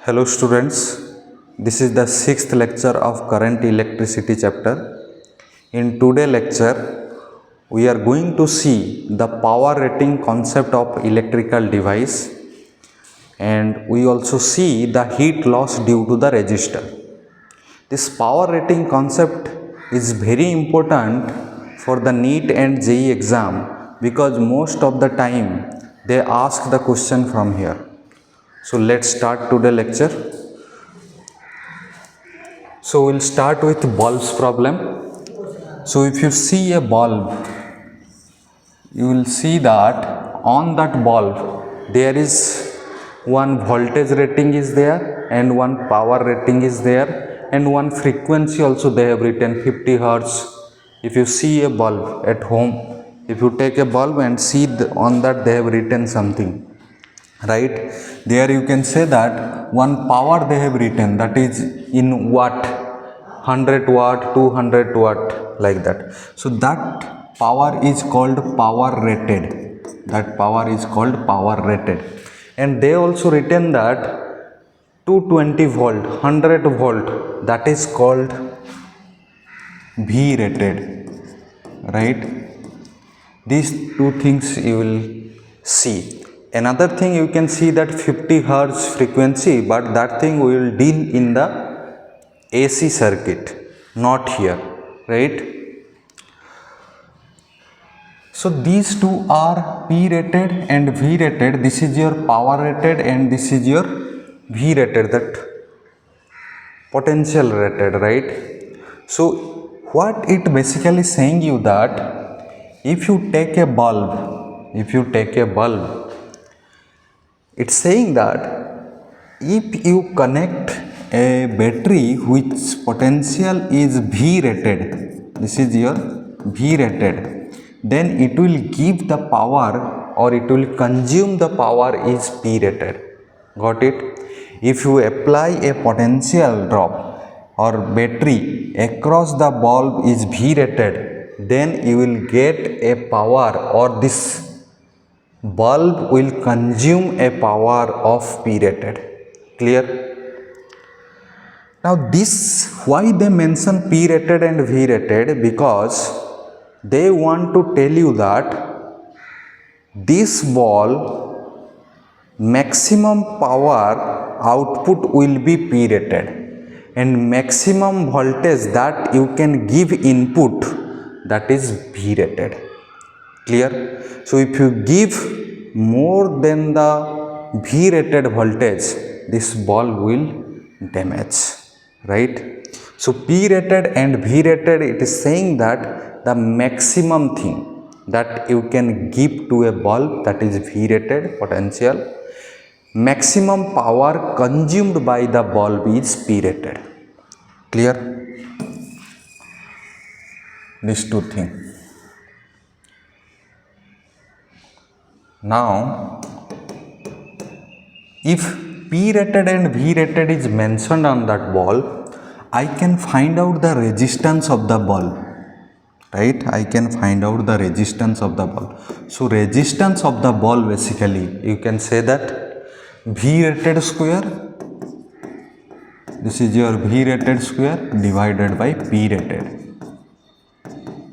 Hello students, this is the sixth lecture of current electricity chapter. In today's lecture, we are going to see the power rating concept of electrical device, and we also see the heat loss due to the resistor. This power rating concept is very important for the NEET and JEE exam because most of the time they ask the question from here. So let's start today's lecture. So we'll start with bulbs problem. So if you see a bulb, you will see that on that bulb there is one voltage rating is there and one power rating is there and one frequency also they have written 50 hertz. If you see a bulb at home, if you take a bulb and see on that they have written something, right? There you can say that one power they have written, that is in watt, 100 watt, 200 watt, like that. So that power is called power rated. That power is called power rated. And they also written that 220 volt, 100 volt, that is called V rated, right? These two things you will see. Another thing you can see that 50 hertz frequency, but that thing we will deal in the AC circuit, not here, right? So these two are P rated and V rated. This is your power rated and this is your V rated, that potential rated, right? So what it basically saying you that if you take a bulb, it's saying that if you connect a battery which potential is V rated, this is your V rated, then it will give the power or it will consume the power is P rated. Got it? If you apply a potential drop or battery across the bulb is V rated, then you will get a power or this bulb will consume a power of P rated. Clear? Now this, why they mention P rated and V rated? Because they want to tell you that this bulb maximum power output will be P rated and maximum voltage that you can give input, that is V rated. Clear? So if you give more than the V rated voltage, this bulb will damage, right? So P rated and V rated, it is saying that the maximum thing that you can give to a bulb, that is V rated potential, maximum power consumed by the bulb is P rated. Clear? These two things. Now, if P rated and V rated is mentioned on that bulb, I can find out the resistance of the bulb, right? I can find out the resistance of the bulb. So, resistance of the bulb basically, you can say that V rated square, this is your V rated square divided by P rated,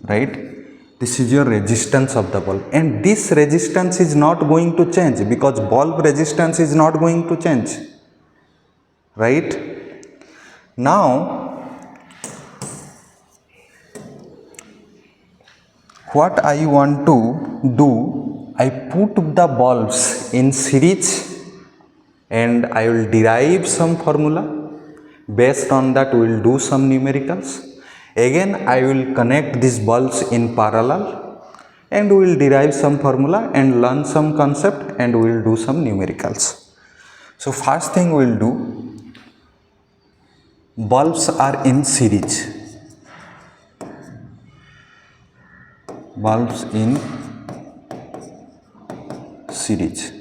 right? This is your resistance of the bulb, and this resistance is not going to change because bulb resistance is not going to change, right? Now, what I want to do, I put the bulbs in series and I will derive some formula. Based on that, we will do some numericals. Again, I will connect these bulbs in parallel and we will derive some formula and learn some concept and we will do some numericals. So first thing we will do, bulbs are in series. Bulbs in series.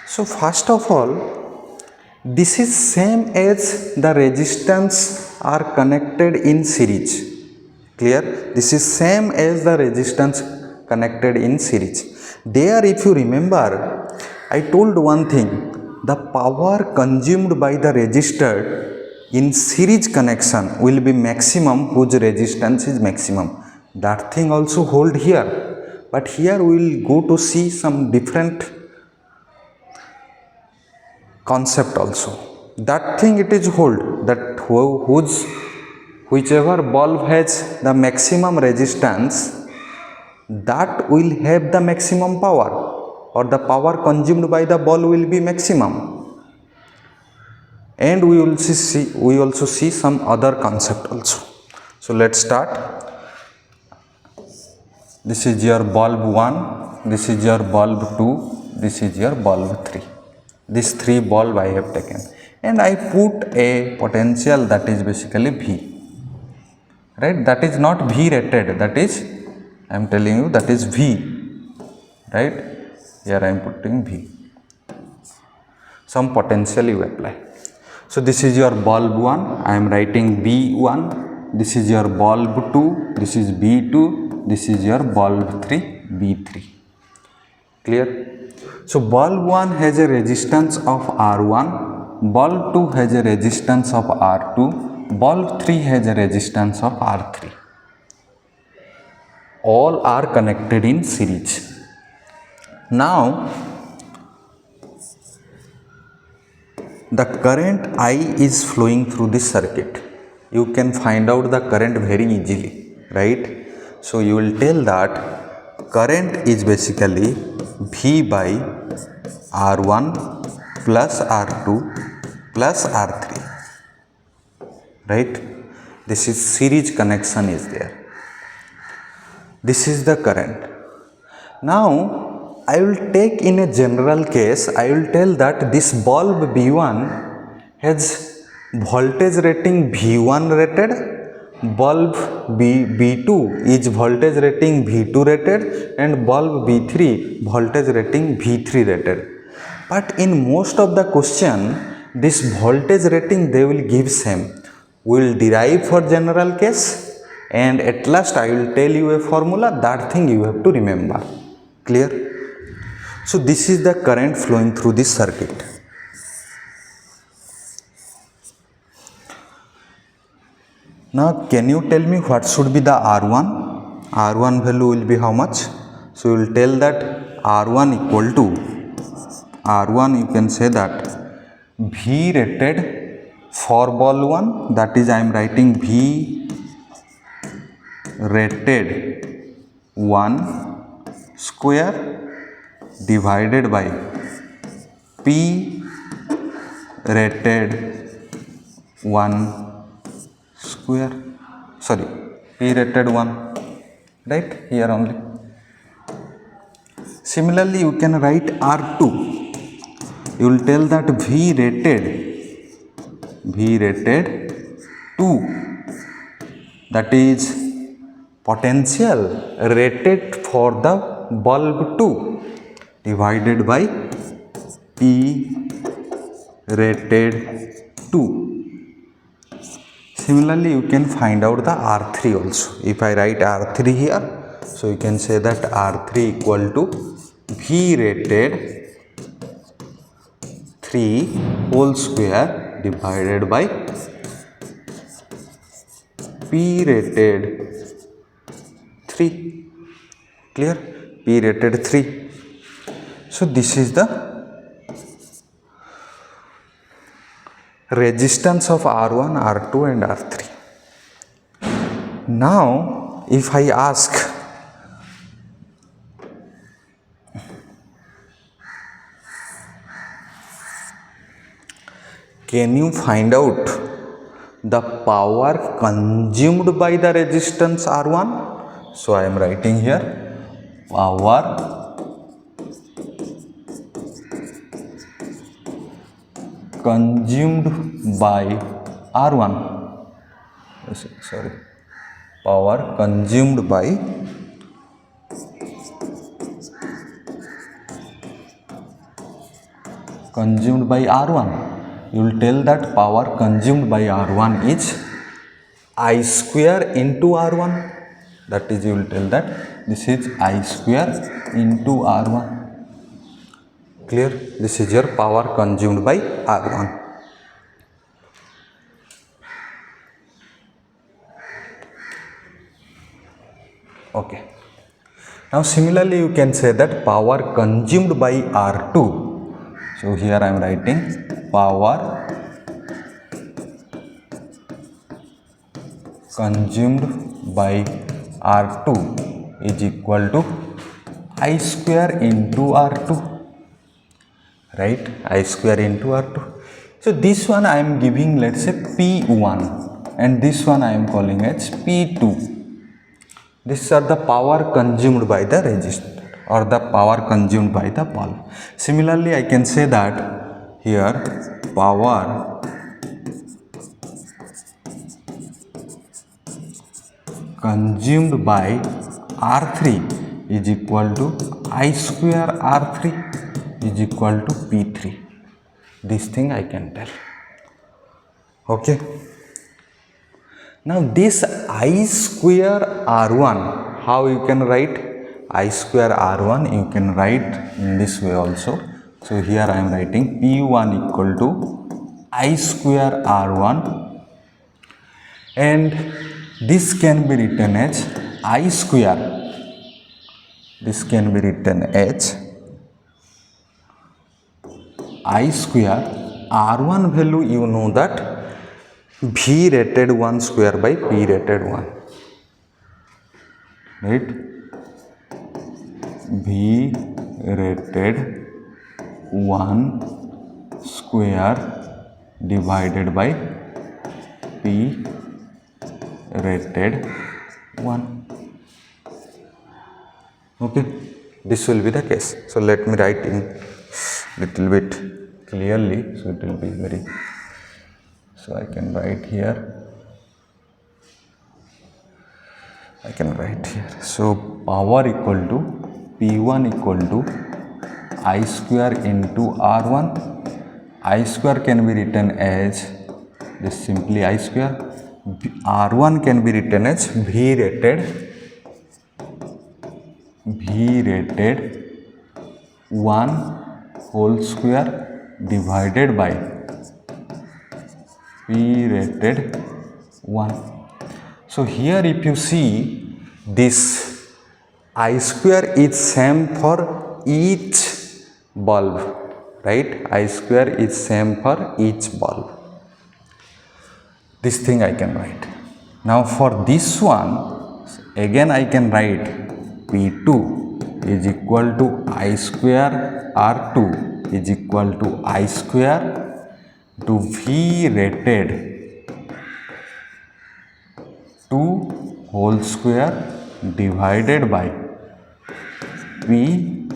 So first of all, this is same as the resistance are connected in series. Clear? This is same as the resistance connected in series. There, if you remember, I told one thing, the power consumed by the resistor in series connection will be maximum whose resistance is maximum. That thing also hold here, but here we will go to see some different concept also. That thing it is hold, that whichever bulb has the maximum resistance, that will have the maximum power, or the power consumed by the bulb will be maximum. And we also see some other concept also. So let's start. This is your bulb 1, this is your bulb 2, this is your bulb 3. These 3 bulb I have taken, and I put a potential that is basically V, right? That is not V rated, that is, I am telling you, that is V, right? Here I am putting V. Some potential you apply. So this is your bulb 1, I am writing B1, this is your bulb 2, this is B2, this is your bulb 3, B3. Clear? So bulb 1 has a resistance of R1, bulb 2 has a resistance of R2, bulb 3 has a resistance of R3. All are connected in series. Now the current I is flowing through this circuit. You can find out the current very easily, right? So you will tell that current is basically V by R1 plus R2 plus R3, right? This is series connection is there. This is the current. Now I will take in a general case, I will tell that this bulb B1 has voltage rating V1 rated, bulb B2 is voltage rating V2 rated, and bulb B3 voltage rating V3 rated. But in most of the question, this voltage rating they will give same. We will derive for general case, and at last I will tell you a formula, that thing you have to remember. Clear? So this is the current flowing through this circuit. Now can you tell me what should be the R1? R1 value will be how much? So you will tell that R1 equal to, R1 you can say that V rated for bulb 1, that is I am writing V rated 1 square divided by P rated 1 square, sorry, P rated 1, right, here only. Similarly you can write R2, you will tell that V rated 2, that is potential rated for the bulb 2 divided by P rated 2. Similarly, you can find out the R3 also. If I write R3 here, so you can say that R3 equal to V rated 3 whole square divided by P rated 3. Clear? P rated 3. So this is the resistance of R1, R2 and R3. Now if I ask, can you find out the power consumed by the resistance R1? So I am writing here power consumed by R1, sorry, power consumed by R1. You will tell that power consumed by R1 is I square into R1, that is you will tell that this is I square into R1. Clear? This is your power consumed by R1. Okay. Now similarly you can say that power consumed by R2. So here I am writing power consumed by R2 is equal to I square into R2, right? I square into R2. So this one I am giving, let's say P1, and this one I am calling as P2. These are the power consumed by the resistor or the power consumed by the bulb. Similarly, I can say that here power consumed by R3 is equal to I square R3 is equal to P3. This thing I can tell. Okay. Now this I square R1, how you can write? I square R1 you can write in this way also. So here I am writing P1 equal to I square R1, and this can be written as I square. This can be written as I square R1 value, you know that V rated 1 square by P rated 1, right? V rated 1 square divided by P rated 1. Okay, this will be the case. So let me write in little bit clearly, so it will be very. So I can write here. So power equal to P1 equal to I square into R1. I square can be written as this simply I square. R1 can be written as V rated 1 whole square divided by P rated 1. So here if you see, this I square is same for each bulb, right? I square is same for each bulb. This thing I can write. Now for this one, again I can write P2 is equal to I square R2 is equal to I square to V rated 2 whole square divided by P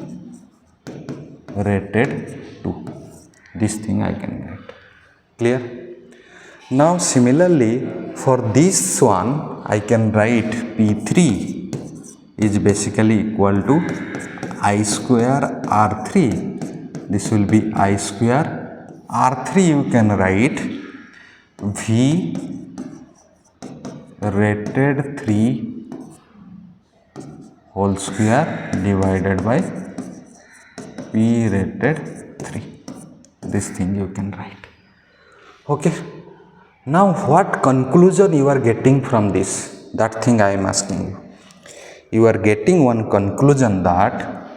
rated 2. This thing I can write. Clear? Now similarly for this one I can write P3 is basically equal to I square R3. This will be I square R3, you can write V rated 3 whole square divided by P rated 3. This thing you can write. Okay. Now what conclusion you are getting from this? That thing I am asking you. You are getting one conclusion that,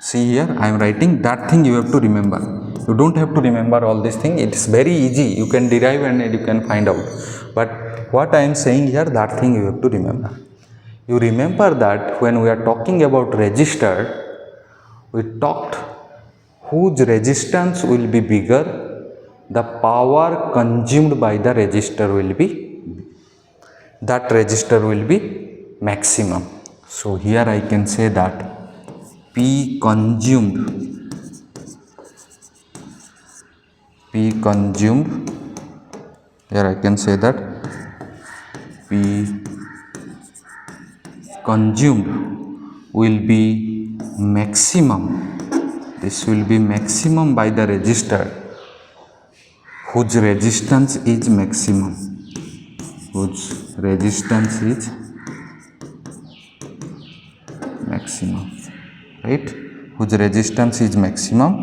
see here I am writing that thing you have to remember. You don't have to remember all this thing. It is very easy. You can derive and you can find out. But what I am saying here, that thing you have to remember. You remember that when we are talking about resistor, we talked whose resistance will be bigger, the power consumed by the resistor will be, that resistor will be maximum. So here I can say that P consumed, here I can say that P consumed will be maximum. This will be maximum by the resistor whose resistance is maximum, right? Whose resistance is maximum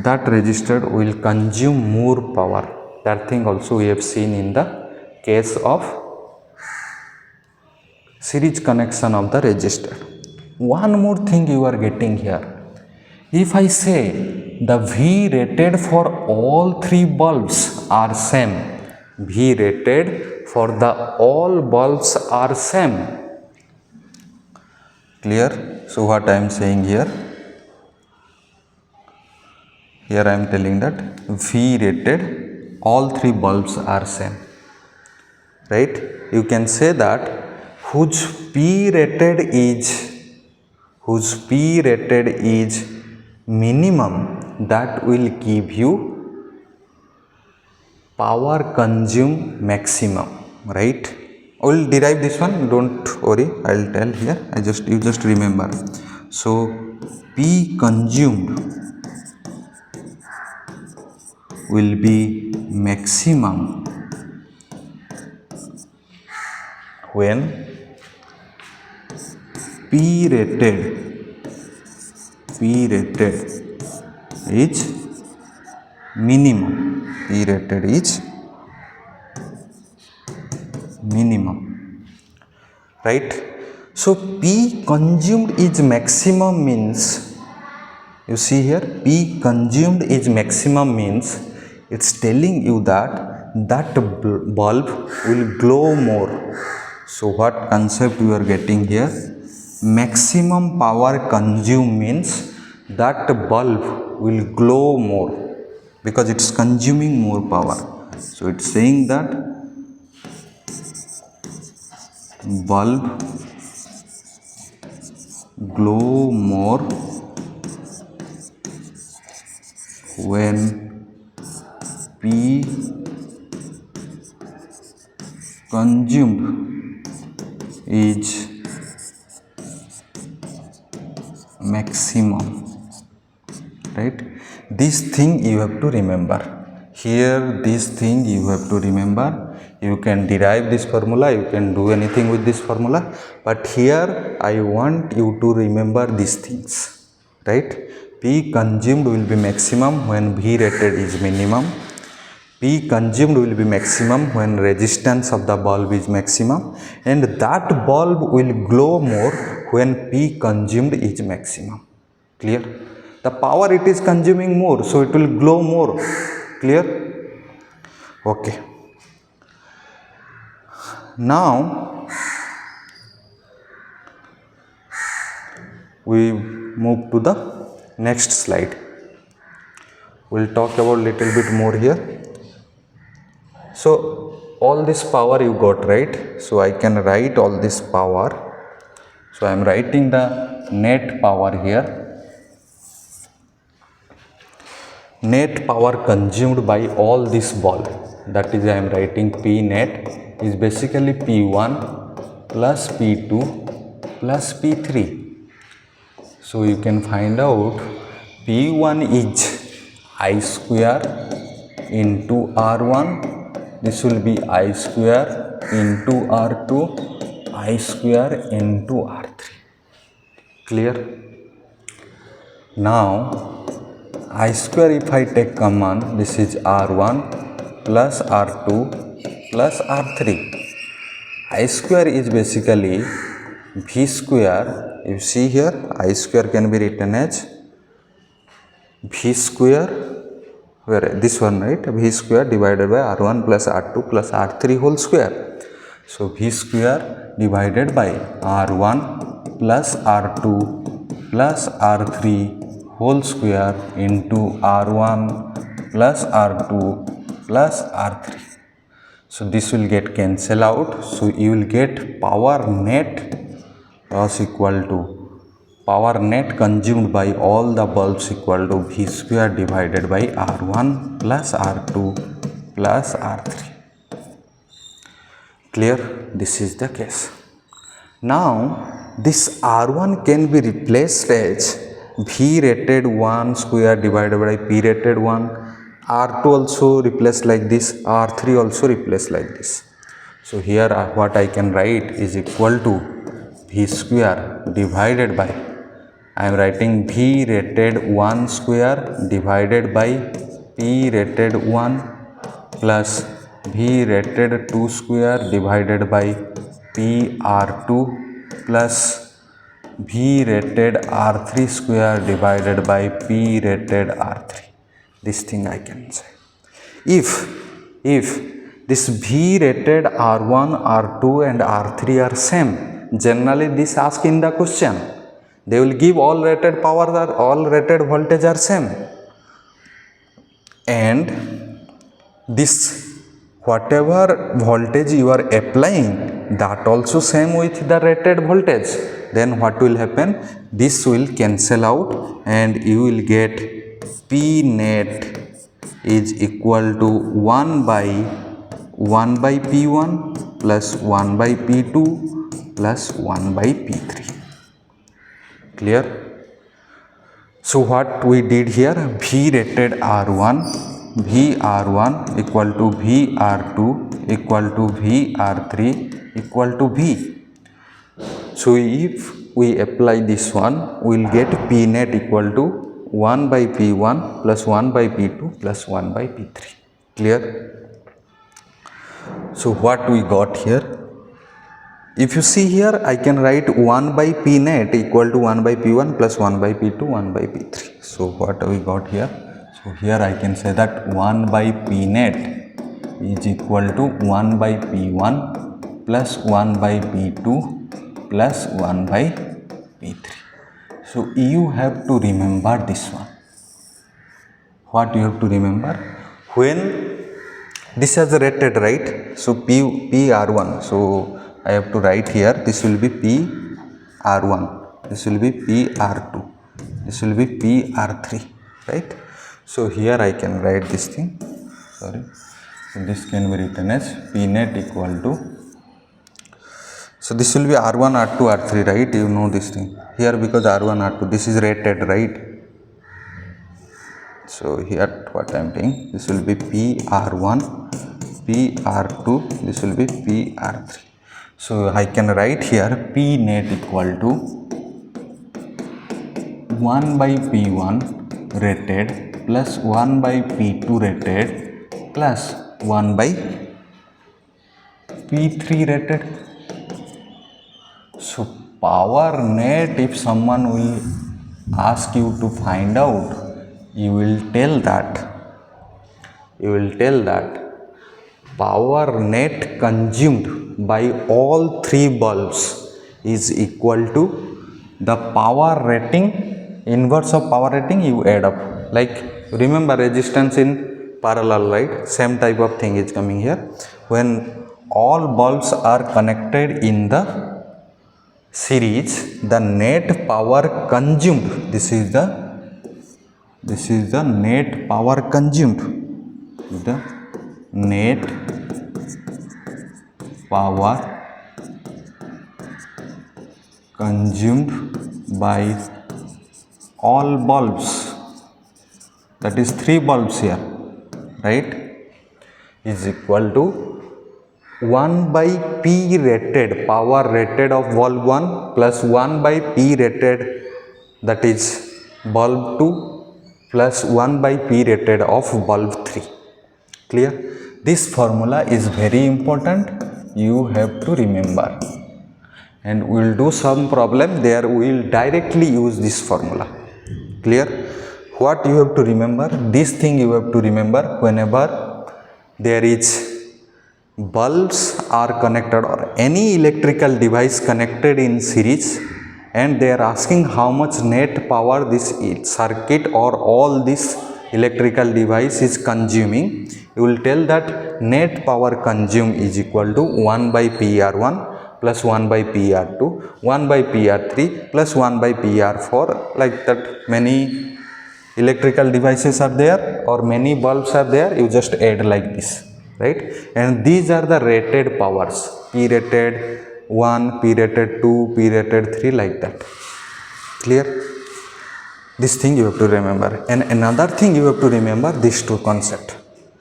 that resistor will consume more power. That thing also we have seen in the case of series connection of the resistor. One more thing you are getting here. If I say the V rated for all three bulbs are same, V rated for the all bulbs are same. Clear? So what I am saying here? Here I am telling that V rated all three bulbs are same. Right? You can say that whose P rated is minimum, that will give you power consume maximum. Right? I will derive this one, don't worry, I will tell here. You just remember. So P consumed will be maximum when P rated is minimum. P rated is minimum. Right? So P consumed is maximum means, you see here, P consumed is maximum means it's telling you that bulb will glow more. So what concept you are getting here? Maximum power consumed means that bulb will glow more because it's consuming more power. So it's saying that bulb glow more when P consumed is maximum. Right? This thing you have to remember. Here this thing you have to remember. You can derive this formula, you can do anything with this formula, but here I want you to remember these things. Right? P consumed will be maximum when V rated is minimum. P consumed will be maximum when resistance of the bulb is maximum, and that bulb will glow more when P consumed is maximum. Clear? The power it is consuming more, so it will glow more. Clear? Okay. Now we move to the next slide. We'll talk about little bit more here. So all this power you got, right? So I can write all this power. So I am writing the net power here. Net power consumed by all this bulb, that is I am writing P net is basically P1 plus P2 plus P3. So you can find out P1 is I square into R1, this will be I square into R2, I square into R3. Clear? Now I square, if I take common, this is R1 plus R2 plus R3. I square is basically V square. You see here, I square can be written as V square, where this one, right? V square divided by R1 plus R2 plus R3 whole square. So V square divided by R1 plus R2 plus R3 whole square into R1 plus R2 plus R3. So this will get cancelled out. So you will get power net loss equal to power net consumed by all the bulbs equal to V square divided by R1 plus R2 plus R3. Clear? This is the case. Now this R1 can be replaced as V rated 1 square divided by P rated 1, R2 also replaced like this, R3 also replaced like this. So here what I can write is equal to V square divided by, I am writing V rated 1 square divided by P rated 1 plus V rated 2 square divided by PR2 plus V rated R3 square divided by P rated R3. This thing I can say. If this V rated R1, R2 and R3 are same, generally this asked in the question, they will give all rated power or all rated voltage are same, and this whatever voltage you are applying, that also same with the rated voltage, then what will happen, this will cancel out and you will get P net is equal to 1 by P1 plus 1 by P2 plus 1 by P3. Clear? So what we did here, V rated R1, VR1 equal to VR2 equal to VR3 equal to V. So if we apply this one, we will get P net equal to 1 by P1 plus 1 by P2 plus 1 by P3. Clear? So what we got here, if you see here, I can write 1 by P net equal to 1 by P1 plus 1 by P2 1 by P3. So what we got here, so here I can say that 1 by P net is equal to 1 by P1 plus 1 by P2 plus 1 by P3. So you have to remember this one. What you have to remember, when this is rated, right? So PR1, so I have to write here, this will be PR1, this will be PR2, this will be PR3, right? So here I can write this thing, sorry, so this can be written as P net equal to, so this will be R1, R2, R3, right? You know this thing here, because R1, R2, this is rated, right? So here what I am doing, this will be PR1, PR2, this will be PR3. So I can write here P net equal to 1 by P1 rated plus 1 by P2 rated plus 1 by P3 rated. So power net, if someone will ask you to find out, you will tell that power net consumed by all three bulbs is equal to the power rating, inverse of power rating you add up. Like remember resistance in parallel, right? Same type of thing is coming here. When all bulbs are connected in the series, the net power consumed, this is the net power consumed, the net power consumed by all bulbs, that is three bulbs here, right, is equal to 1 by P rated, power rated of bulb 1 plus 1 by P rated, that is bulb 2 plus 1 by P rated of bulb 3. Clear? This formula is very important, you have to remember, and we will do some problem there, we will directly use this formula. Clear? What you have to remember, this thing you have to remember, whenever there is bulbs are connected or any electrical device connected in series, and they are asking how much net power this circuit or all this electrical device is consuming, you will tell that net power consumed is equal to 1 by PR1 plus 1 by PR2, 1 by PR3 plus 1 by PR4, like that. Many electrical devices are there or many bulbs are there, you just add like this, right? And these are the rated powers, P rated 1, P rated 2, P rated 3, like that. Clear? This thing you have to remember. And another thing you have to remember, these two concepts.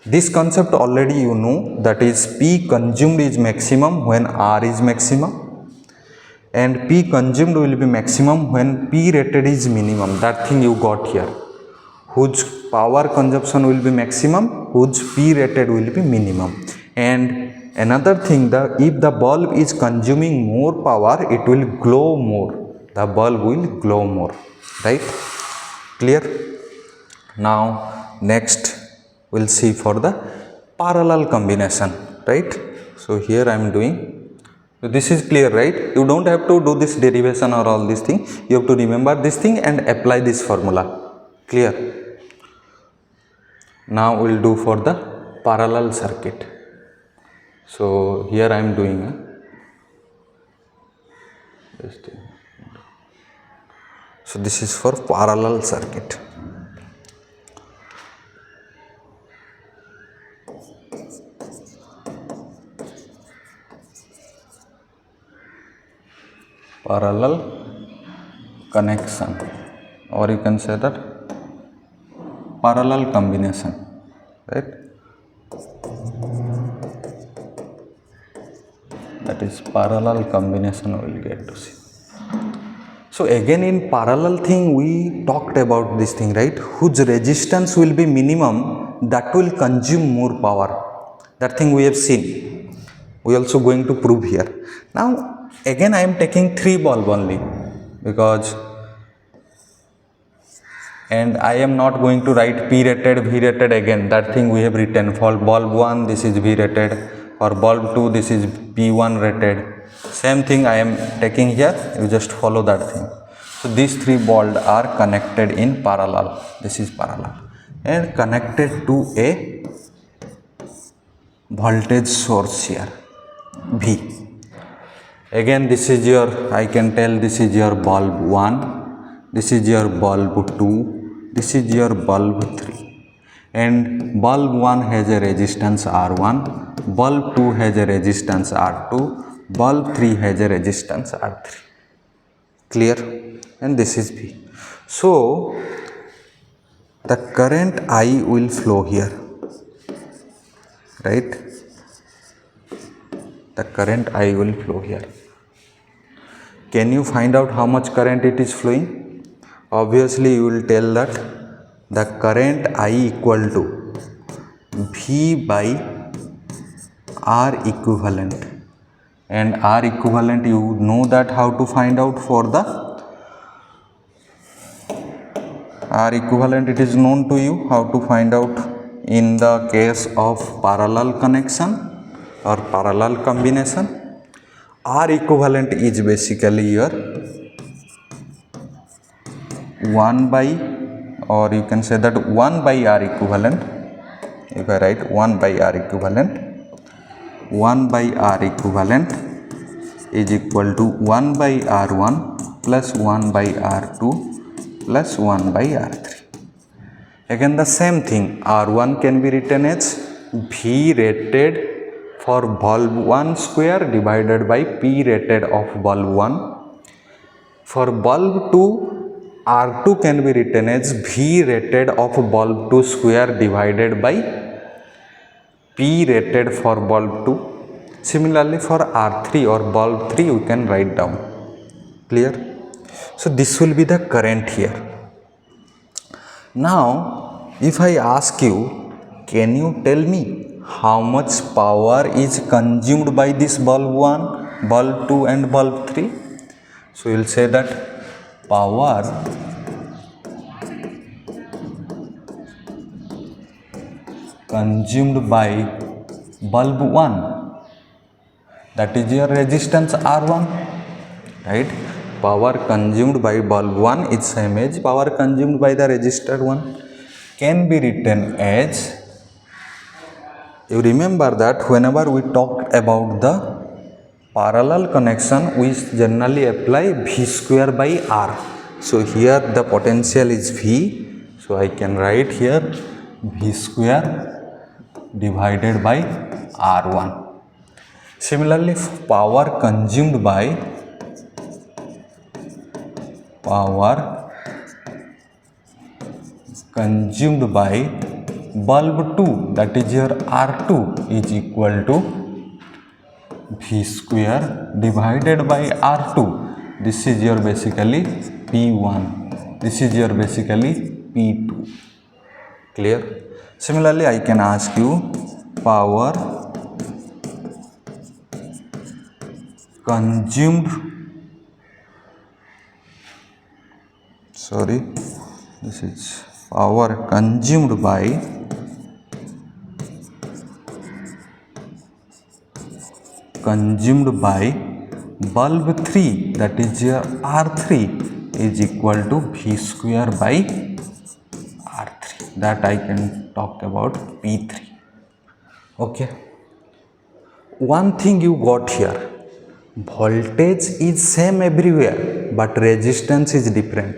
This concept already you know, that is P consumed is maximum when R is maximum, and P consumed will be maximum when P rated is minimum. That thing you got here. Whose power consumption will be maximum, whose P rated will be minimum. And another thing, if the bulb is consuming more power, it will glow more. The bulb will glow more, right? Clear? Now next we'll see for the parallel combination, right? So here I am doing. So this is clear, right? You don't have to do this derivation or all these things. You have to remember this thing and apply this formula. Clear? Now we'll do for the parallel circuit. So here I am doing so this is for parallel circuit. Parallel connection, or you can say that parallel combination, right? That is parallel combination we will get to see. So again in parallel thing we talked about this thing, right? Whose resistance will be minimum, that will consume more power. That thing we have seen. We also going to prove here. Now again I am taking 3 bulb only, because and I am not going to write P rated, V rated again. That thing we have written. For bulb 1 this is V rated, for bulb 2 this is P1 rated. Same thing I am taking here, you just follow that thing. So these 3 bulbs are connected in parallel. This is parallel and connected to a voltage source here, V. Again this is your, I can tell this is your bulb 1, this is your bulb 2, this is your bulb 3, and bulb 1 has a resistance R1, bulb 2 has a resistance R2, bulb 3 has a resistance R3. Clear? And this is V. So the current I will flow here, right? The current I will flow here. Can you find out how much current it is flowing? Obviously you will tell that the current I equal to V by R equivalent, and R equivalent you know that how to find out. For the R equivalent it is known to you how to find out in the case of parallel connection or parallel combination. R equivalent is basically your 1 by, or you can say that 1 by R equivalent. If I write 1 by R equivalent, 1 by R equivalent is equal to 1 by R1 plus 1 by R2 plus 1 by R3. Again the same thing, R1 can be written as V rated for bulb 1 square divided by P rated of bulb 1. For bulb 2, R2 can be written as V rated of bulb 2 square divided by P rated for bulb 2. Similarly for R3 or bulb 3 you can write down. Clear? So this will be the current here. Now if I ask you, can you tell me how much power is consumed by this bulb 1, bulb 2 and bulb 3? So you will say that power consumed by bulb 1, that is your resistance R1, right? Power consumed by bulb 1 is same as power consumed by the resistor 1, can be written as, you remember that whenever we talked about the parallel connection we generally apply V square by R. So here the potential is V, so I can write here V square divided by R1. Similarly power consumed by bulb 2, that is your R2, is equal to V square divided by R2. This is your basically P1. This is your basically P2. Clear? Similarly, I can ask you power consumed, this is power consumed by bulb 3, that is your R3, is equal to V square by R3. That I can talk about P3. Okay. One thing you got here, voltage is same everywhere but resistance is different.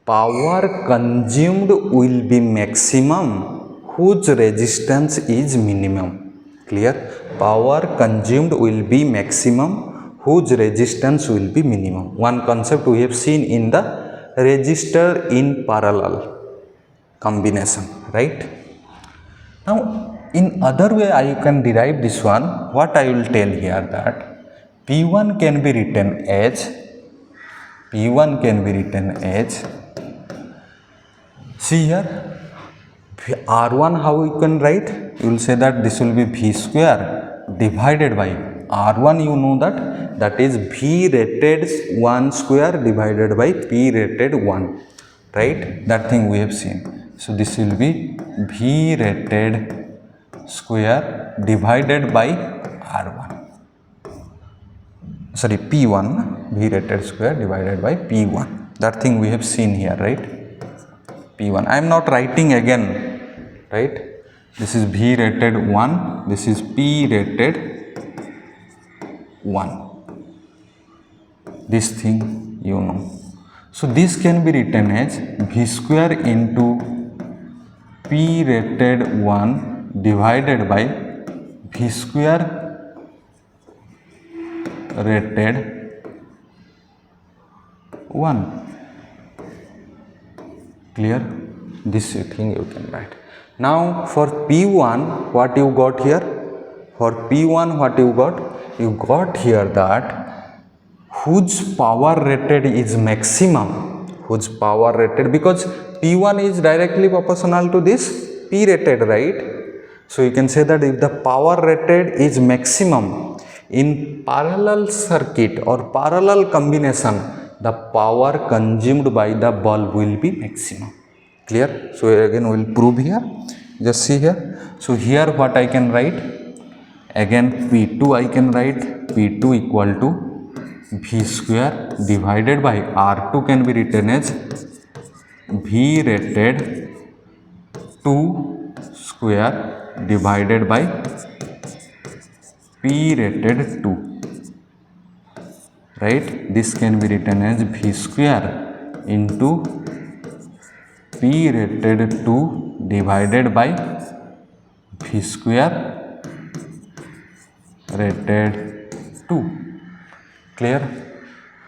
Power consumed will be maximum whose resistance is minimum. Clear? Power consumed will be maximum whose resistance will be minimum. One concept we have seen in the resistor in parallel combination, right? Now, in other way I can derive this one. What I will tell here that P1 can be written as see here R1, how we can write? You will say that this will be V square divided by R1, you know that is V rated 1 square divided by P rated 1, right? That thing we have seen. So this will be V rated square divided by R1. Sorry, P1, V rated square divided by P1. That thing we have seen here, right? P1. I am not writing again, right? This is V rated 1, this is P rated 1. This thing you know. So this can be written as V square into P rated 1 divided by V square rated 1. Clear? This thing you can write. Now for P1, what you got here? For P1, what you got? You got here that whose power rated is maximum. Whose power rated, because P1 is directly proportional to this P rated, right? So you can say that if the power rated is maximum in parallel circuit or parallel combination, the power consumed by the bulb will be maximum. Clear? So again we will prove here. Just see here. So here what I can write? Again P2 I can write. P2 equal to V square divided by R2 can be written as V rated 2 square divided by P rated 2. Right? This can be written as V square into P rated 2 divided by V square rated 2. Clear?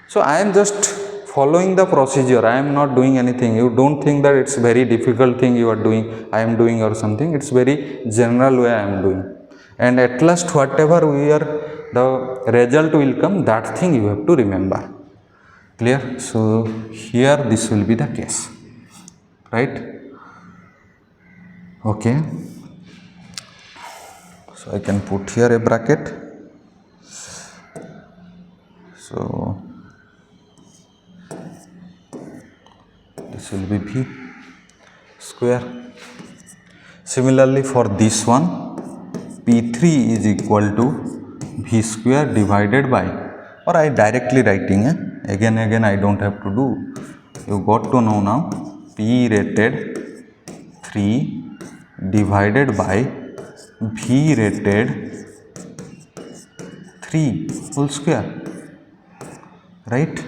So I am just following the procedure. I am not doing anything. You don't think that it's very difficult thing you are doing, I am doing or something. It's very general way I am doing. And at last whatever we are, the result will come, that thing you have to remember. Clear? So here this will be the case. Right? Okay. So I can put here a bracket. So this will be V square. Similarly for this one, P3 is equal to V square divided by, or I directly writing, again I don't have to do. You got to know now. P rated 3 divided by V rated 3 whole square. Right?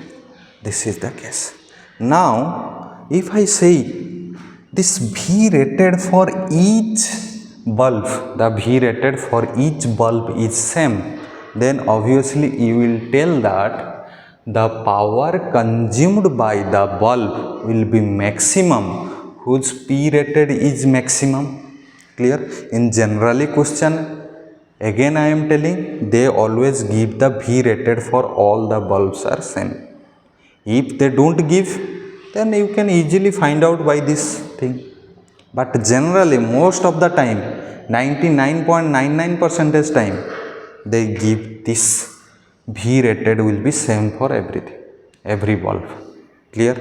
This is the case. Now, if I say this V rated for each bulb, the V rated for each bulb is same, then obviously you will tell that the power consumed by the bulb will be maximum whose P rated is maximum. Clear? In generally question Again I am telling, they always give the V rated for all the bulbs are same. If they don't give, then you can easily find out by this thing. But generally most of the time, 99.99% time, they give this V rated will be same for everything, every bulb. Clear?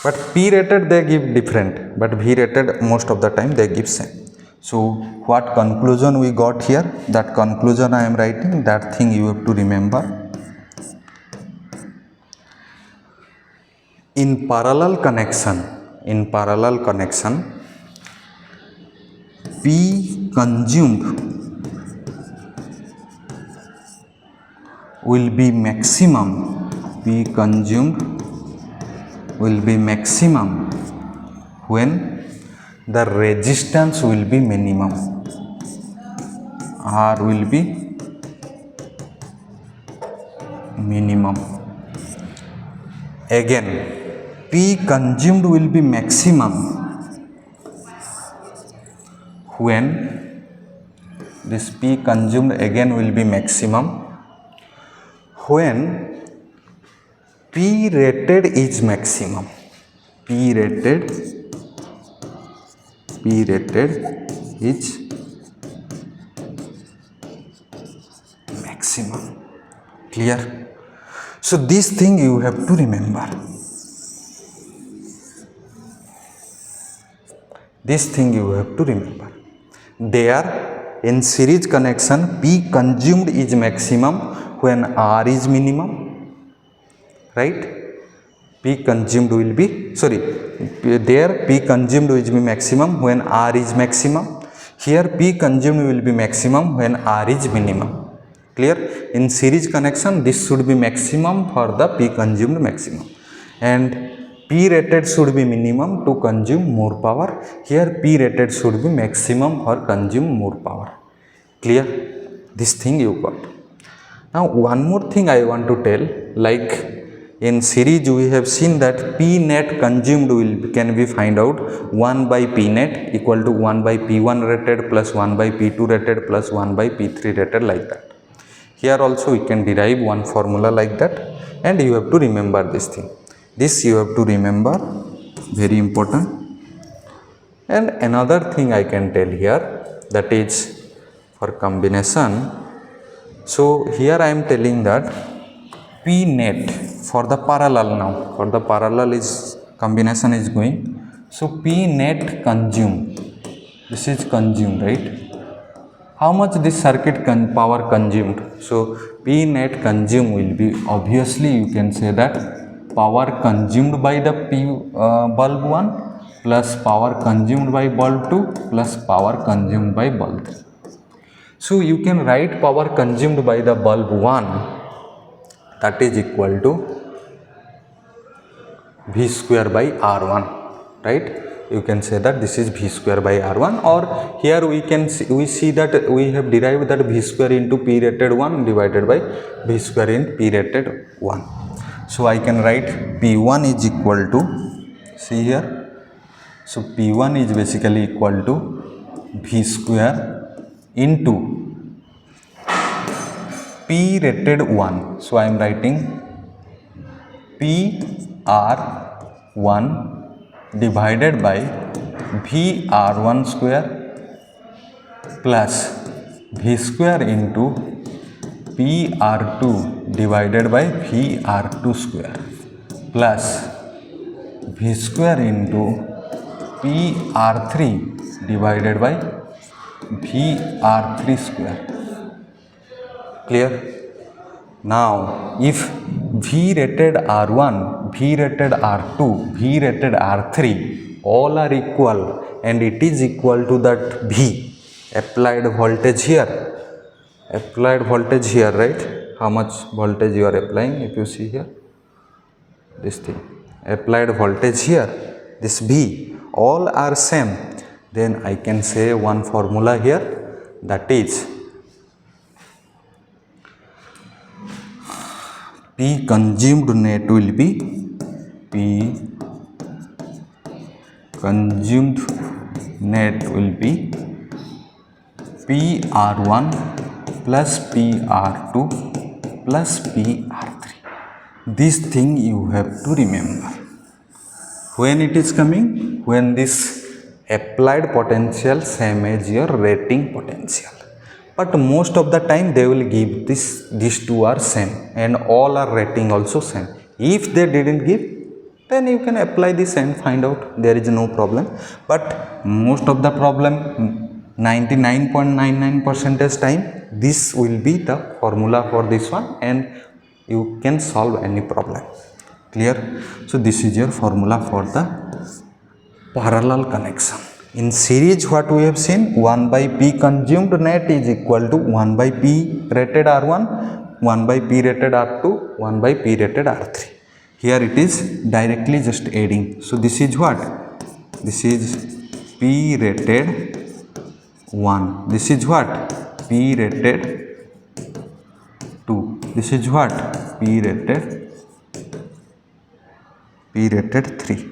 But P rated they give different, but V rated most of the time they give same. So what conclusion we got here? That conclusion I am writing, that thing you have to remember. In parallel connection, P consumed will be maximum. P consumed will be maximum when the resistance will be minimum. R will be minimum. Again, P consumed will be maximum when this P consumed again will be maximum when P rated is maximum. P rated is maximum. Clear? So this thing you have to remember. This thing you have to remember. There in series connection, P consumed is maximum when R is minimum, right? P consumed will be, there P consumed will be maximum when R is maximum. Here P consumed will be maximum when R is minimum. Clear? In series connection, this should be maximum for the P consumed maximum, and P rated should be minimum to consume more power. Here P rated should be maximum for consume more power. Clear? This thing you got. Now one more thing I want to tell, like in series we have seen that P net consumed can be find out 1 by P net equal to 1 by P1 rated plus 1 by P2 rated plus 1 by P3 rated, like that. Here also we can derive one formula like that, and you have to remember this thing. This you have to remember, very important. And another thing I can tell here, that is for combination. So here I am telling that P net for the parallel now, for the parallel is combination is going. So P net consume, this is consumed, right? How much this circuit power consumed? So P net consume will be, obviously you can say that power consumed by the bulb 1 plus power consumed by bulb 2 plus power consumed by bulb 3. So you can write power consumed by the bulb 1, that is equal to V square by R1, right? You can say that this is V square by R1, or here we see that we have derived that V square into P rated 1 divided by V square in P rated 1. So I can write P1 is equal to, see here, so P1 is basically equal to V square into P rated 1. So I am writing PR1 divided by VR1 square plus V square into PR2 divided by VR2 square plus V square into PR3 divided by VR3 square. Clear? Now if V rated R1, V rated R2, V rated R3 all are equal, and it is equal to that V applied voltage here, right? How much voltage you are applying? If you see here, this thing, applied voltage here, this V, all are same, then I can say one formula here, that is P consumed net will be P consumed net will be PR1 plus PR2 plus PR3. This thing you have to remember. When it is coming? When this applied potential same as your rating potential. But most of the time they will give these two are same and all are rating also same. If they didn't give, then you can apply this and find out, there is no problem. But most of the problem, 99.99% time, this will be the formula for this one and you can solve any problem. Clear? So this is your formula for the parallel connection. In series, what we have seen, 1 by P consumed net is equal to 1 by P rated R1, 1 by P rated R2, 1 by P rated R3. Here it is directly just adding. So this is what? This is P rated 1. This is what? P rated 2. This is what? P rated 3. P rated 3.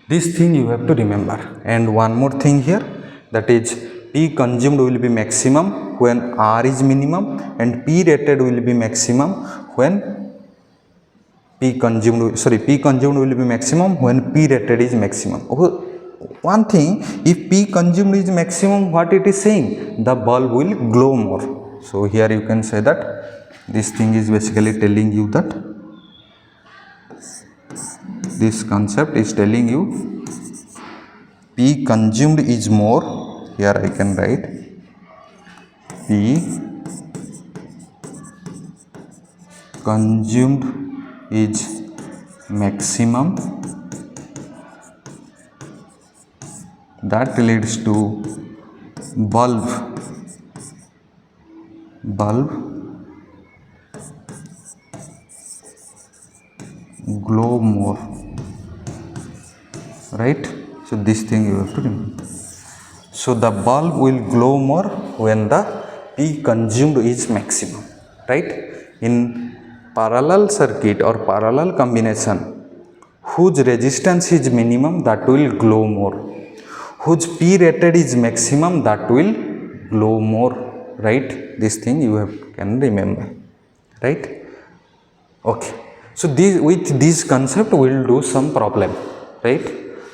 This thing you have to remember. And one more thing here, that is P consumed will be maximum when R is minimum and P rated will be maximum when P consumed will be maximum when P rated is maximum. One thing, if P consumed is maximum, what it is saying? The bulb will glow more. So here you can say that this thing is basically telling you that this concept is telling you P consumed is more. Here I can write P consumed is maximum, that leads to bulb glow more, right? So this thing you have to remember. So the bulb will glow more when the P consumed is maximum, right? In parallel circuit or parallel combination, whose resistance is minimum, that will glow more. Whose P rated is maximum, that will glow more, right? This thing you can remember, right? Okay. So with this concept we will do some problem, right?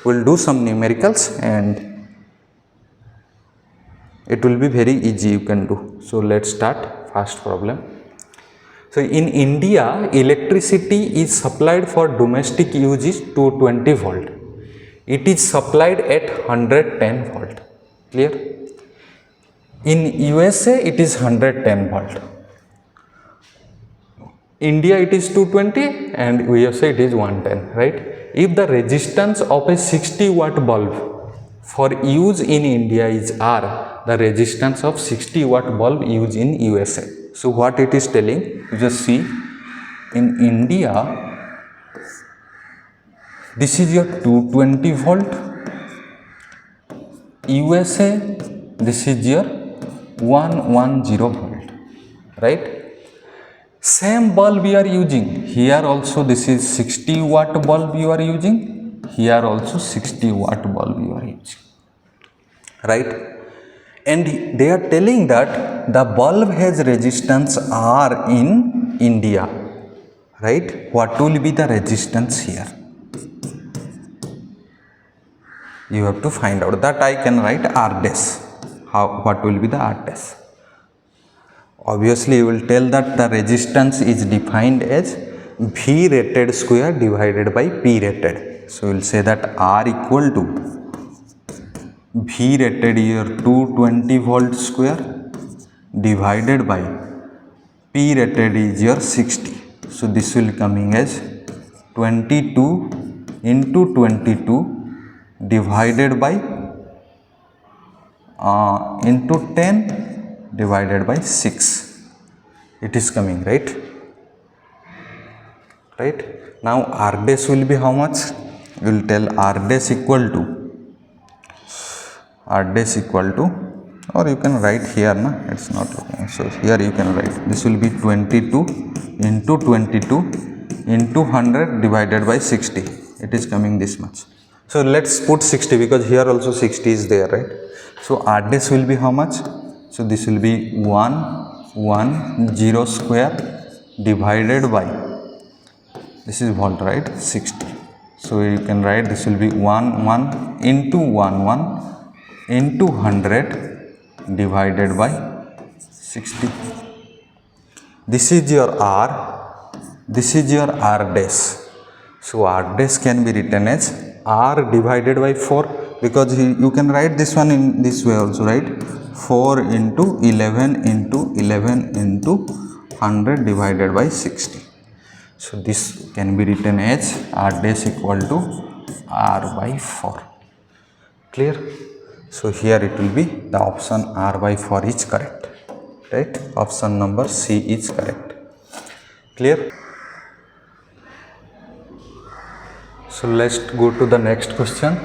We will do some numericals and it will be very easy, you can do. So let's start first problem. So in India, electricity is supplied for domestic use is 220 volt. It is supplied at 110 volt. Clear? In USA, it is 110 volt. India, it is 220 and USA, it is 110, right? If the resistance of a 60 watt bulb for use in India is R, the resistance of 60 watt bulb used in USA. So what it is telling, you just see, in India, this is your 220 volt, USA, this is your 110 volt, right? Same bulb we are using, here also this is 60 watt bulb you are using, here also 60 watt bulb you are using, right? And they are telling that the bulb has resistance R in India, right? What will be the resistance here? You have to find out. That I can write R dash. What will be the R dash? Obviously you will tell that the resistance is defined as V rated square divided by P rated. So we will say that R equal to V rated here 220 volt square divided by P rated is your 60. So this will coming as 22 into 22 divided by into 10 divided by 6. It is coming, right? Right? Now R dash will be how much? You will tell R dash equal to, or you can write here, na? It's not looking. So here you can write, this will be 22 into 22 into 100 divided by 60. It is coming this much. So let's put 60 because here also 60 is there, right? So r dash will be how much? So this will be 110 square divided by, this is volt, right? 60. So you can write this will be 1 into 1 into 100 divided by 60. This is your r, this is your r dash. So r dash can be written as r divided by 4, because you can write this one in this way also, right? 4 into 11 into 11 into 100 divided by 60. So this can be written as r dash equal to r by 4. Clear? So here it will be the option r by 4 is correct, right? Option number C is correct. Clear? So let's go to the next question.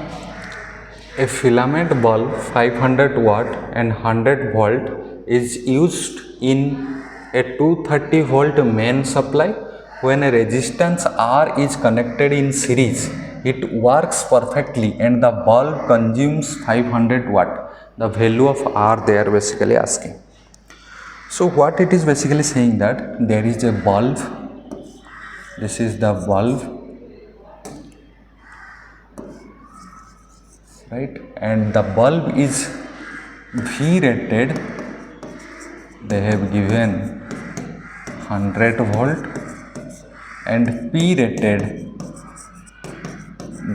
A filament bulb 500 watt and 100 volt is used in a 230 volt main supply. When a resistance R is connected in series, it works perfectly and the bulb consumes 500 watt. The value of R they are basically asking. So what it is basically saying that there is a bulb, this is the bulb, right? And the bulb is V rated, they have given 100 volt, and P rated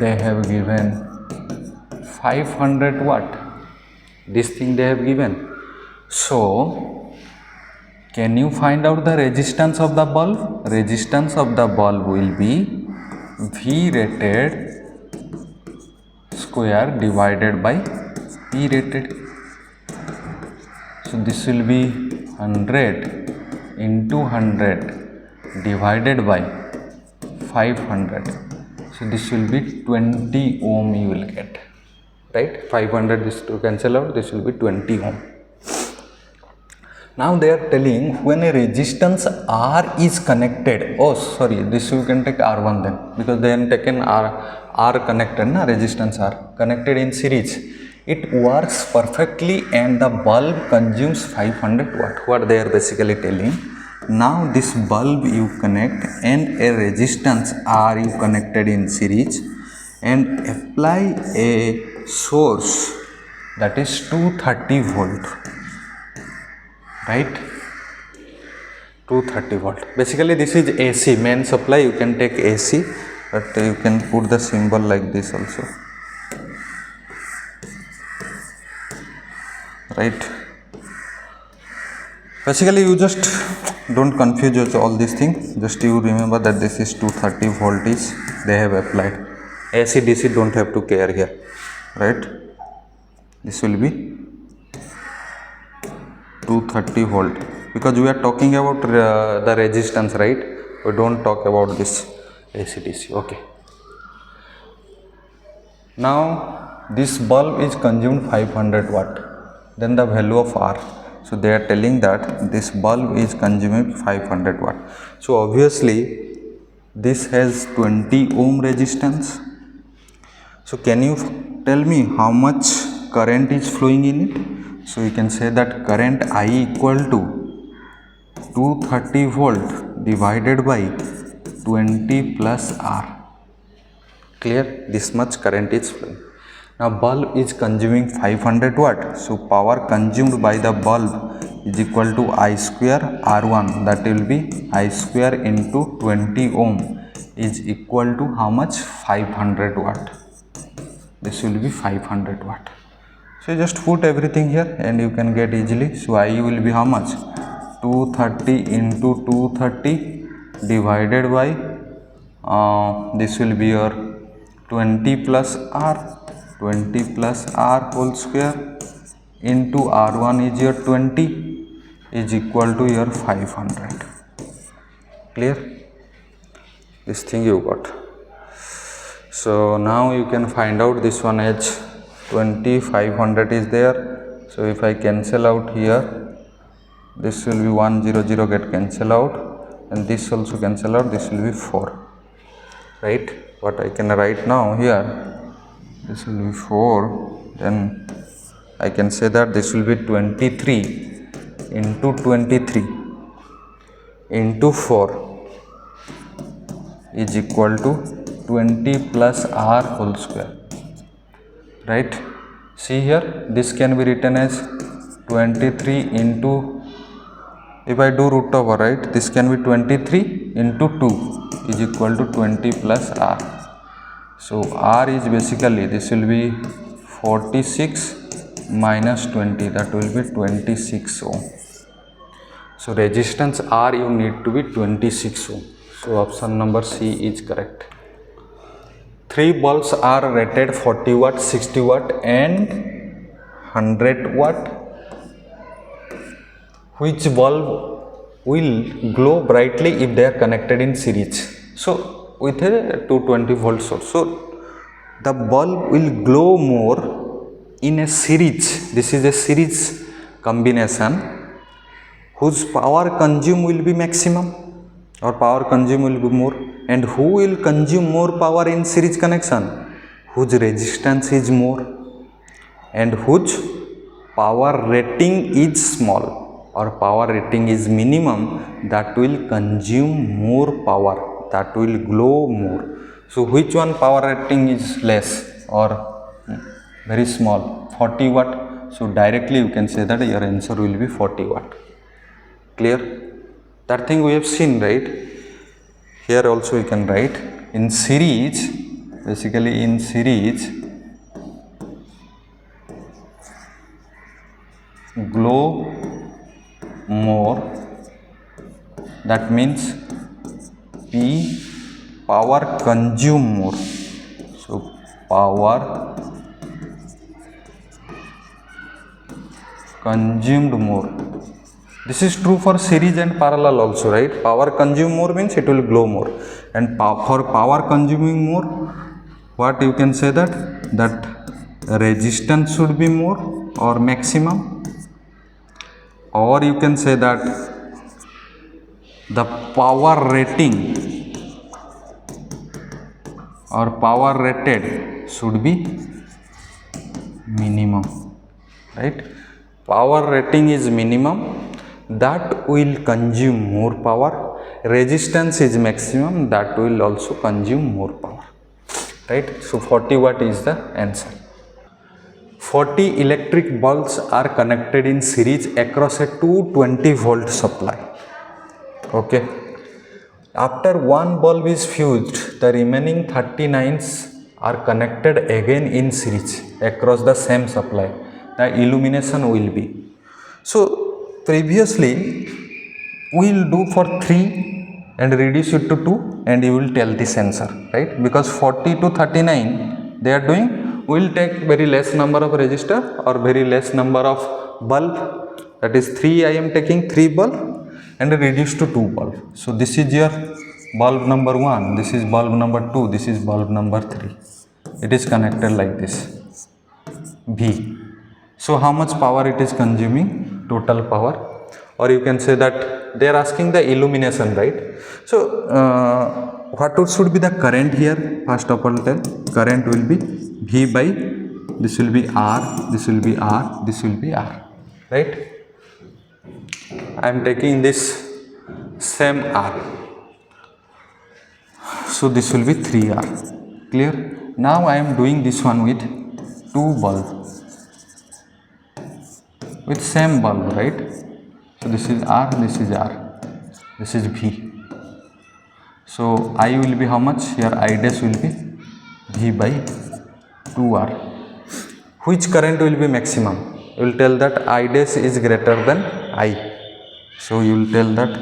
they have given 500 watt. This thing they have given. So can you find out the resistance of the bulb? Resistance of the bulb will be V rated square divided by P rated. So this will be 100 into 100 divided by 500. So this will be 20 ohm you will get, right? 500 this to cancel out, this will be 20 ohm. Now they are telling when a resistance R is connected, oh sorry, this you can take R1 then, because they have taken R connected, na, resistance R connected in series, it works perfectly and the bulb consumes 500 watt. What they are basically telling, now this bulb you connect and a resistance R you connected in series and apply a source that is 230 volt, right? 230 volt. Basically this is AC main supply, you can take AC, but you can put the symbol like this also, right? Basically you just don't confuse all these things, just you remember that this is 230 voltage they have applied. AC DC don't have to care here, right? This will be 230 volt because we are talking about the resistance, right? We don't talk about this AC DC. Okay, now this bulb is consumed 500 watt, then the value of R. So they are telling that this bulb is consuming 500 watt. So obviously this has 20 ohm resistance. So can you tell me how much current is flowing in it? So you can say that current I equal to 230 volt divided by 20 plus R. Clear? This much current is flowing. Now bulb is consuming 500 watt. So power consumed by the bulb is equal to I square R1, that will be I square into 20 ohm is equal to how much? 500 watt. This will be 500 watt. So just put everything here and you can get easily. So I will be how much? 230 into 230 divided by this will be your 20 plus R, 20 plus R whole square into R1 is your 20 is equal to your 500. Clear? This thing you got. So now you can find out this one as 20, 500 is there. So if I cancel out here, this will be 100 get cancel out and this also cancel out, this will be 4, right? What I can write now here, this will be 4, then I can say that this will be 23 into 23 into 4 is equal to 20 plus r whole square, right? See here, this can be written as 23 into, if I do root over, right, this can be 23 into 2 is equal to 20 plus r. So r is basically, this will be 46 minus 20, that will be 26 ohm. So resistance R you need to be 26 ohm. So option number C is correct. 3 bulbs are rated 40 watt, 60 watt and 100 watt. Which bulb will glow brightly if they are connected in series? So with a 220 volt source. So the bulb will glow more in a series. This is a series combination whose power consumed will be maximum or power consumed will be more. And who will consume more power in series connection? Whose resistance is more and whose power rating is small or power rating is minimum, that will consume more power, that will glow more. So which one power rating is less or very small? 40 watt. So directly you can say that your answer will be 40 watt. Clear? That thing we have seen, right? Here also you can write in series, basically in series, glow more, that means P power consume more. So power consumed more. This is true for series and parallel also, right? Power consume more means it will glow more, and for power consuming more, what you can say that resistance should be more or maximum, or you can say that the power rating or power rated should be minimum, right? Power rating is minimum, that will consume more power. Resistance is maximum, that will also consume more power, right? So 40 watt is the answer. 40 electric bulbs are connected in series across a 220 volt supply. Okay. After one bulb is fused, the remaining 39s are connected again in series across the same supply. The illumination will be. So previously we will do for 3 and reduce it to 2 and you will tell this answer, right? Because 40 to 39 they are doing, we will take very less number of resistor or very less number of bulb, that is 3, I am taking 3 bulb and reduce to 2 bulb. So this is your bulb number 1, this is bulb number 2, this is bulb number 3. It is connected like this, V. So how much power it is consuming? Total power. Or you can say that they are asking the illumination, right? So what should be the current here? First of all, tell current will be V by, this will be R, this will be R, this will be R, right? I am taking this same R. So this will be 3R. Clear? Now I am doing this one with 2 bulb, with same bulb, right? So this is R, this is R, this is V. So I will be how much? Here I dash will be V by 2R. Which current will be maximum? You will tell that I dash is greater than I. So you will tell that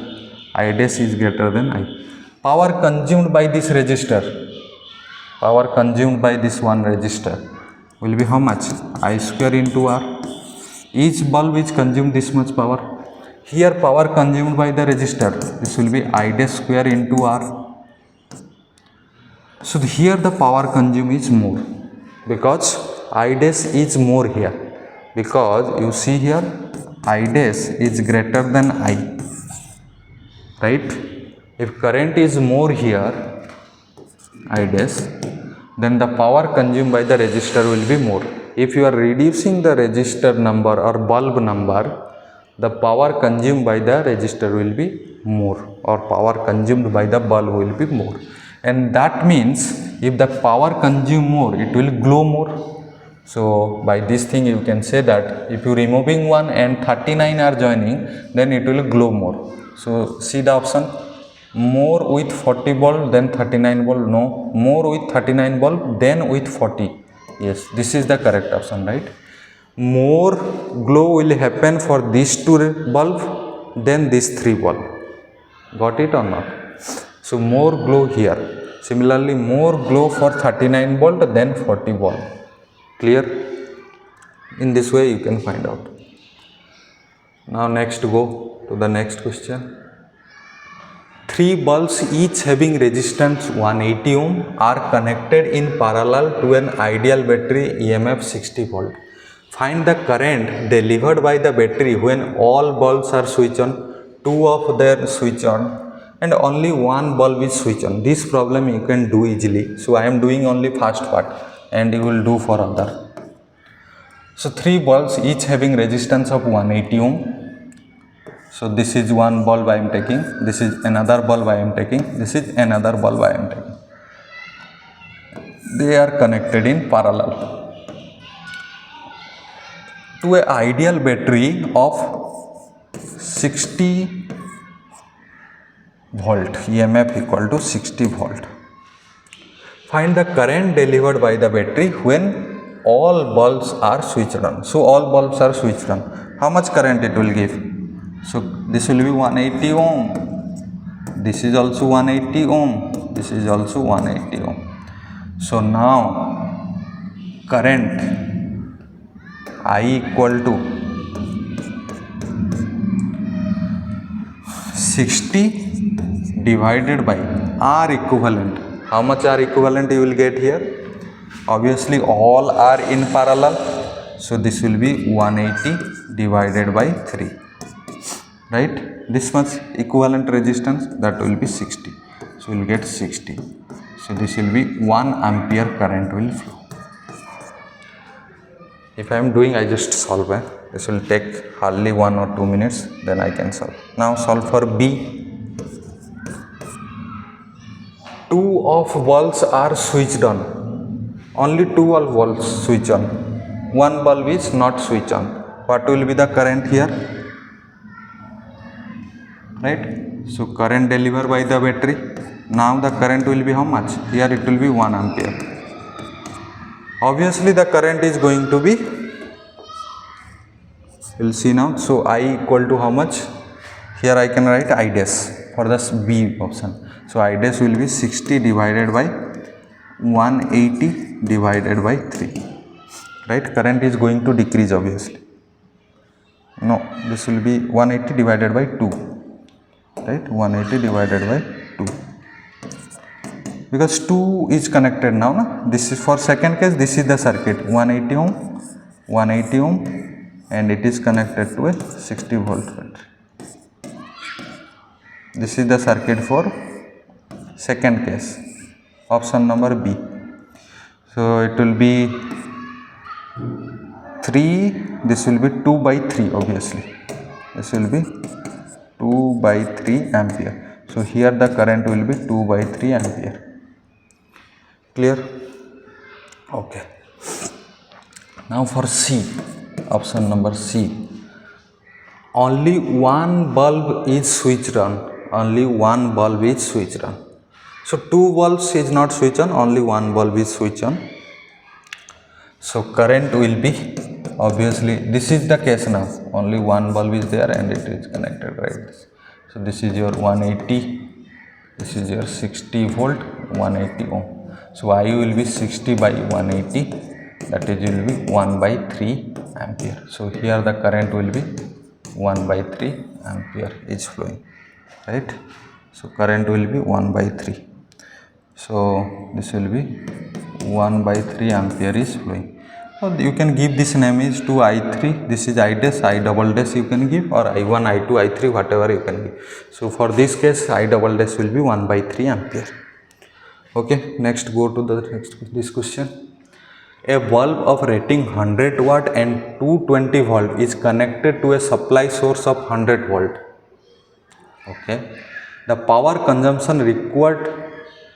I dash is greater than I. Power consumed by this resistor, power consumed by this one resistor will be how much? I square into R. Each bulb is consumed this much power. Here power consumed by the resistor, this will be I dash square into R. So here the power consumed is more because I dash is more here, because you see here I dash is greater than I, right? If current is more here, I dash, then the power consumed by the resistor will be more. If you are reducing the resistor number or bulb number, the power consumed by the resistor will be more, or power consumed by the bulb will be more. And that means if the power consumed more, it will glow more. So by this thing you can say that if you removing one and 39 are joining, then it will glow more. So see the option, more with 40 bulb then 39 bulb, no, more with 39 bulb then with 40. Yes, this is the correct option, right? More glow will happen for these two bulb than these three bulb. Got it or not? So more glow here. Similarly, more glow for 39 volt than 40 volt. Clear? In this way you can find out. Now next go to the next question. Three bulbs each having resistance 180 ohm are connected in parallel to an ideal battery EMF 60 volt. Find the current delivered by the battery when all bulbs are switched on, two of them switch on and only one bulb is switched on. This problem you can do easily. So I am doing only first part and you will do for other. So three bulbs each having resistance of 180 ohm. So this is one bulb I am taking, this is another bulb I am taking, this is another bulb I am taking. They are connected in parallel to an ideal battery of 60 volt, EMF equal to 60 volt. Find the current delivered by the battery when all bulbs are switched on. So all bulbs are switched on. How much current it will give? So this will be 180 ohm. This is also 180 ohm. This is also 180 ohm. So now current I equal to 60 divided by R equivalent. How much R equivalent you will get here? Obviously all are in parallel. So this will be 180 divided by 3. Right? This much equivalent resistance, that will be 60. So we will get 60. So this will be 1 ampere current will flow. If I am doing, I just solve. This will take hardly 1 or 2 minutes, then I can solve. Now solve for B. Two of bulbs are switched on. Only two bulbs switch on. One bulb is not switched on. What will be the current here? Right? So current delivered by the battery. Now the current will be how much? Here it will be 1 ampere. Obviously the current is going to be, we'll see now. So I equal to how much? Here I can write I dash for this B option. So I dash will be 60 divided by 180 divided by 3. Right? Current is going to decrease obviously. No, this will be 180 divided by 2. Right, 180 divided by 2, because 2 is connected now, na? This is for second case, this is the circuit 180 ohm, 180 ohm, and it is connected to a 60 volt battery. This is the circuit for second case, option number B. So it will be 3, this will be 2 by 3 obviously, this will be 2 by 3 ampere. So here the current will be 2 by 3 ampere. Clear? Okay. Now for C, option number C. Only one bulb is switched on. Only one bulb is switched on. So two bulbs is not switched on, only one bulb is switched on. So current will be, obviously this is the case now, only one bulb is there and it is connected, right? So this is your 180, this is your 60 volt, 180 ohm. So I will be 60 by 180, that is will be 1 by 3 ampere. So here the current will be 1 by 3 ampere is flowing, right? So current will be 1 by 3. So this will be 1 by 3 ampere is flowing. So you can give this name is to I3, this is I dash, I double dash you can give, or I1, I2, I3, whatever you can give. So for this case I double dash will be 1 by 3 ampere. Okay, next go to the next this question. A bulb of rating 100 watt and 220 volt is connected to a supply source of 100 volt. Okay, the power consumption required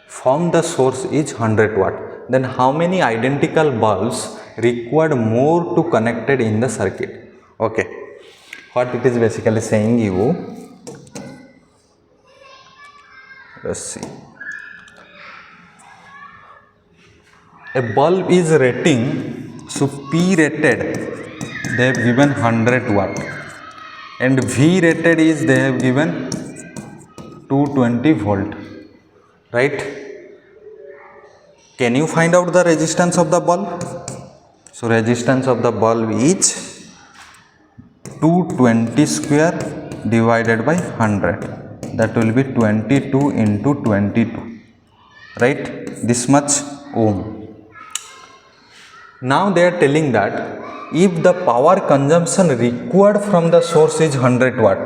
from the source is 100 watt. Then how many identical bulbs required more to connected in the circuit? Okay, what it is basically saying you, let's see. A bulb is rating, so P rated they have given 100 watt and V rated is they have given 220 volt, right? Can you find out the resistance of the bulb? So resistance of the bulb is 220 square divided by 100, that will be 22 into 22, right? This much ohm. Now they are telling that if the power consumption required from the source is 100 watt,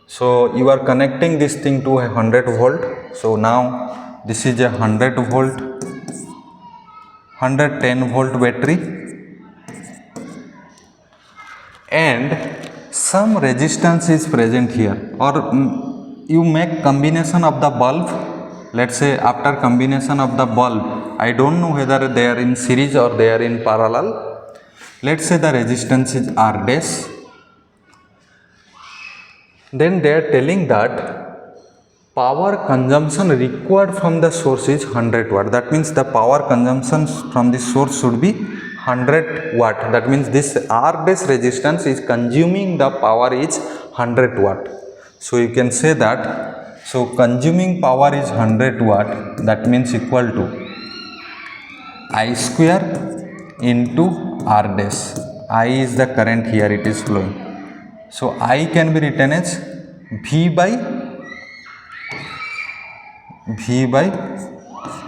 so you are connecting this thing to a 100 volt. So now this is a 100 volt 110 volt battery and some resistance is present here, or you make combination of the bulb. Let's say after combination of the bulb, I don't know whether they are in series or they are in parallel. Let's say the resistance is R dash. Then they are telling that power consumption required from the source is 100 watt. That means the power consumption from the source should be 100 watt. That means this R dash resistance is consuming the power is 100 watt. So you can say that, so consuming power is 100 watt, that means equal to I square into R dash. I is the current here, it is flowing. So I can be written as V by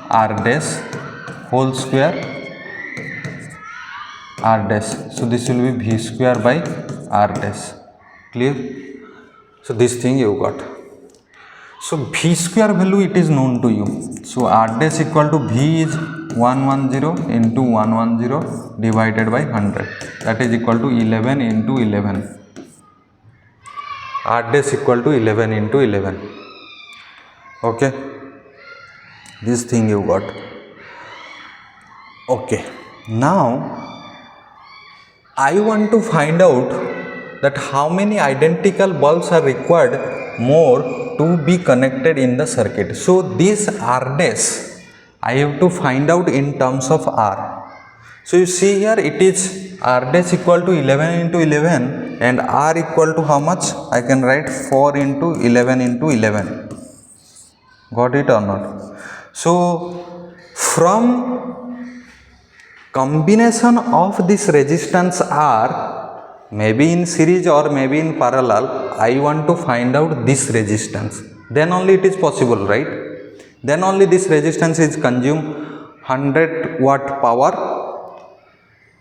R dash whole square R dash. So this will be V square by R dash. Clear? So this thing you got. So V square value it is known to you. So R dash equal to V is 110 into 110 divided by 100. That is equal to 11 into 11. R dash equal to 11 into 11. Okay. This thing you got. Okay. Now I want to find out that how many identical bulbs are required more to be connected in the circuit. So this R dash I have to find out in terms of R. So you see here it is R dash equal to 11 into 11 and R equal to how much? I can write 4 into 11 into 11. Got it or not? So from combination of this resistance R, maybe in series or maybe in parallel, I want to find out this resistance. Then only it is possible, right? Then only this resistance is consume 100 watt power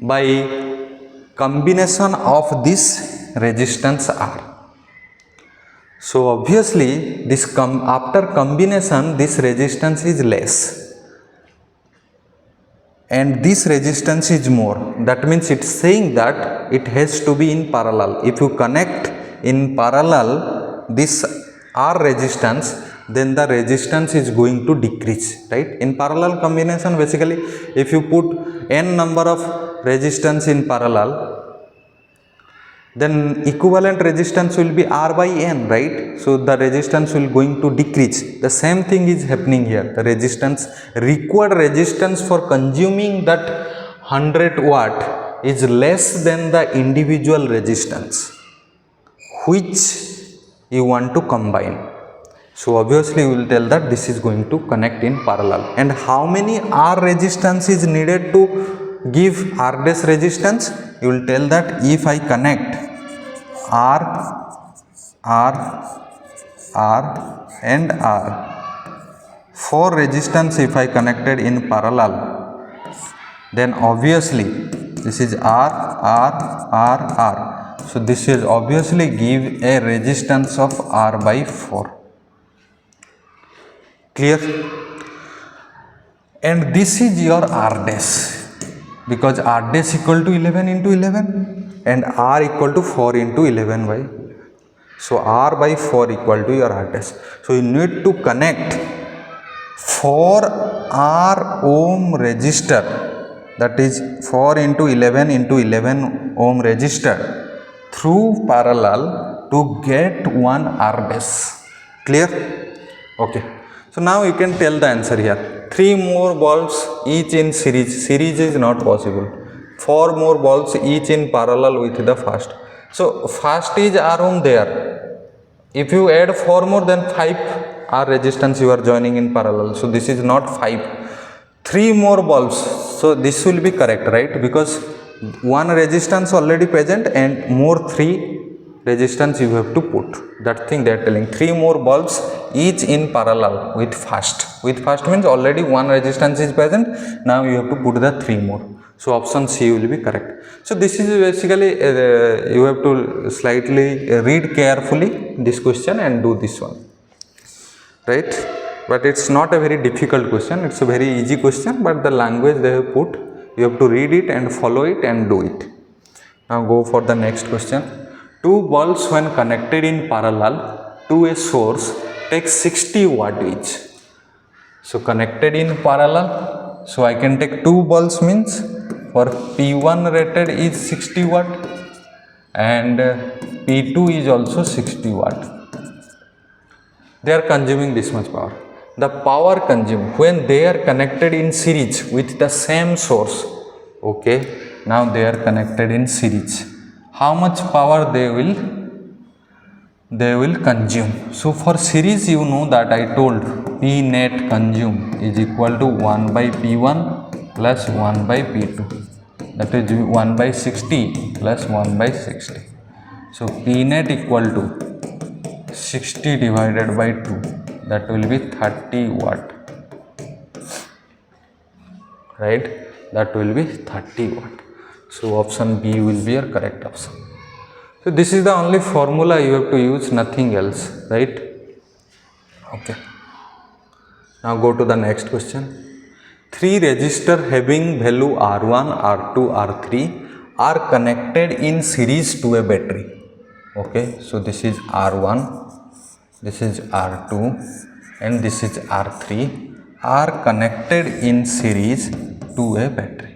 by combination of this resistance R. So obviously this after combination this resistance is less and this resistance is more. That means it's saying that it has to be in parallel. If you connect in parallel this R resistance, then the resistance is going to decrease, right? In parallel combination, basically if you put n number of resistance in parallel, then equivalent resistance will be R by n, right? So the resistance will going to decrease. The same thing is happening here. The resistance, required resistance for consuming that 100 watt is less than the individual resistance which you want to combine. So obviously you will tell that this is going to connect in parallel. And how many R resistance is needed to give R dash resistance? You will tell that if I connect R and R, 4 resistance if I connected in parallel, then obviously this is R. So this is obviously give a resistance of R by 4. Clear? and this is your r dash, because r dash equal to 11 into 11 and r equal to 4 into 11 by, so r by 4 equal to your r dash. So you need to connect 4 r ohm resistor, that is 4 into 11 ohm resistor through parallel to get one r dash. Clear? Okay. So now you can tell the answer here. 3 more bulbs each in series. Series is not possible. 4 more bulbs each in parallel with the first. So first is r ohm there. If you add 4 more, then 5 r resistance you are joining in parallel. So this is not 5. 3 more bulbs. So this will be correct, right? Because one resistance already present and more 3 resistance you have to put. That thing they are telling. 3 more bulbs each in parallel with first. With first means already one resistance is present. Now you have to put the 3 more. So option C will be correct. So this is basically you have to slightly read carefully this question and do this one, right? But it's not a very difficult question. It's a very easy question, but the language they have put, you have to read it and follow it and do it. Now go for the next question. 2 bulbs when connected in parallel to a source take 60 watt each. So connected in parallel, so I can take 2 bulbs means for P1 rated is 60 watt and P2 is also 60 watt. They are consuming this much power. The power consumed when they are connected in series with the same source. Okay, now they are connected in series. How much power they will consume? So for series, you know that I told P net consume is equal to 1 by P1 plus 1 by P2. That is 1 by 60 plus 1 by 60. So P net equal to 60 divided by 2, that will be 30 watt, right? That will be 30 watt. So option B will be your correct option. So this is the only formula you have to use, nothing else, right? Okay. Now go to the next question. 3 resistors having value R1, R2, R3 are connected in series to a battery. Okay, so this is R1, this is R2 and this is R3 are connected in series to a battery.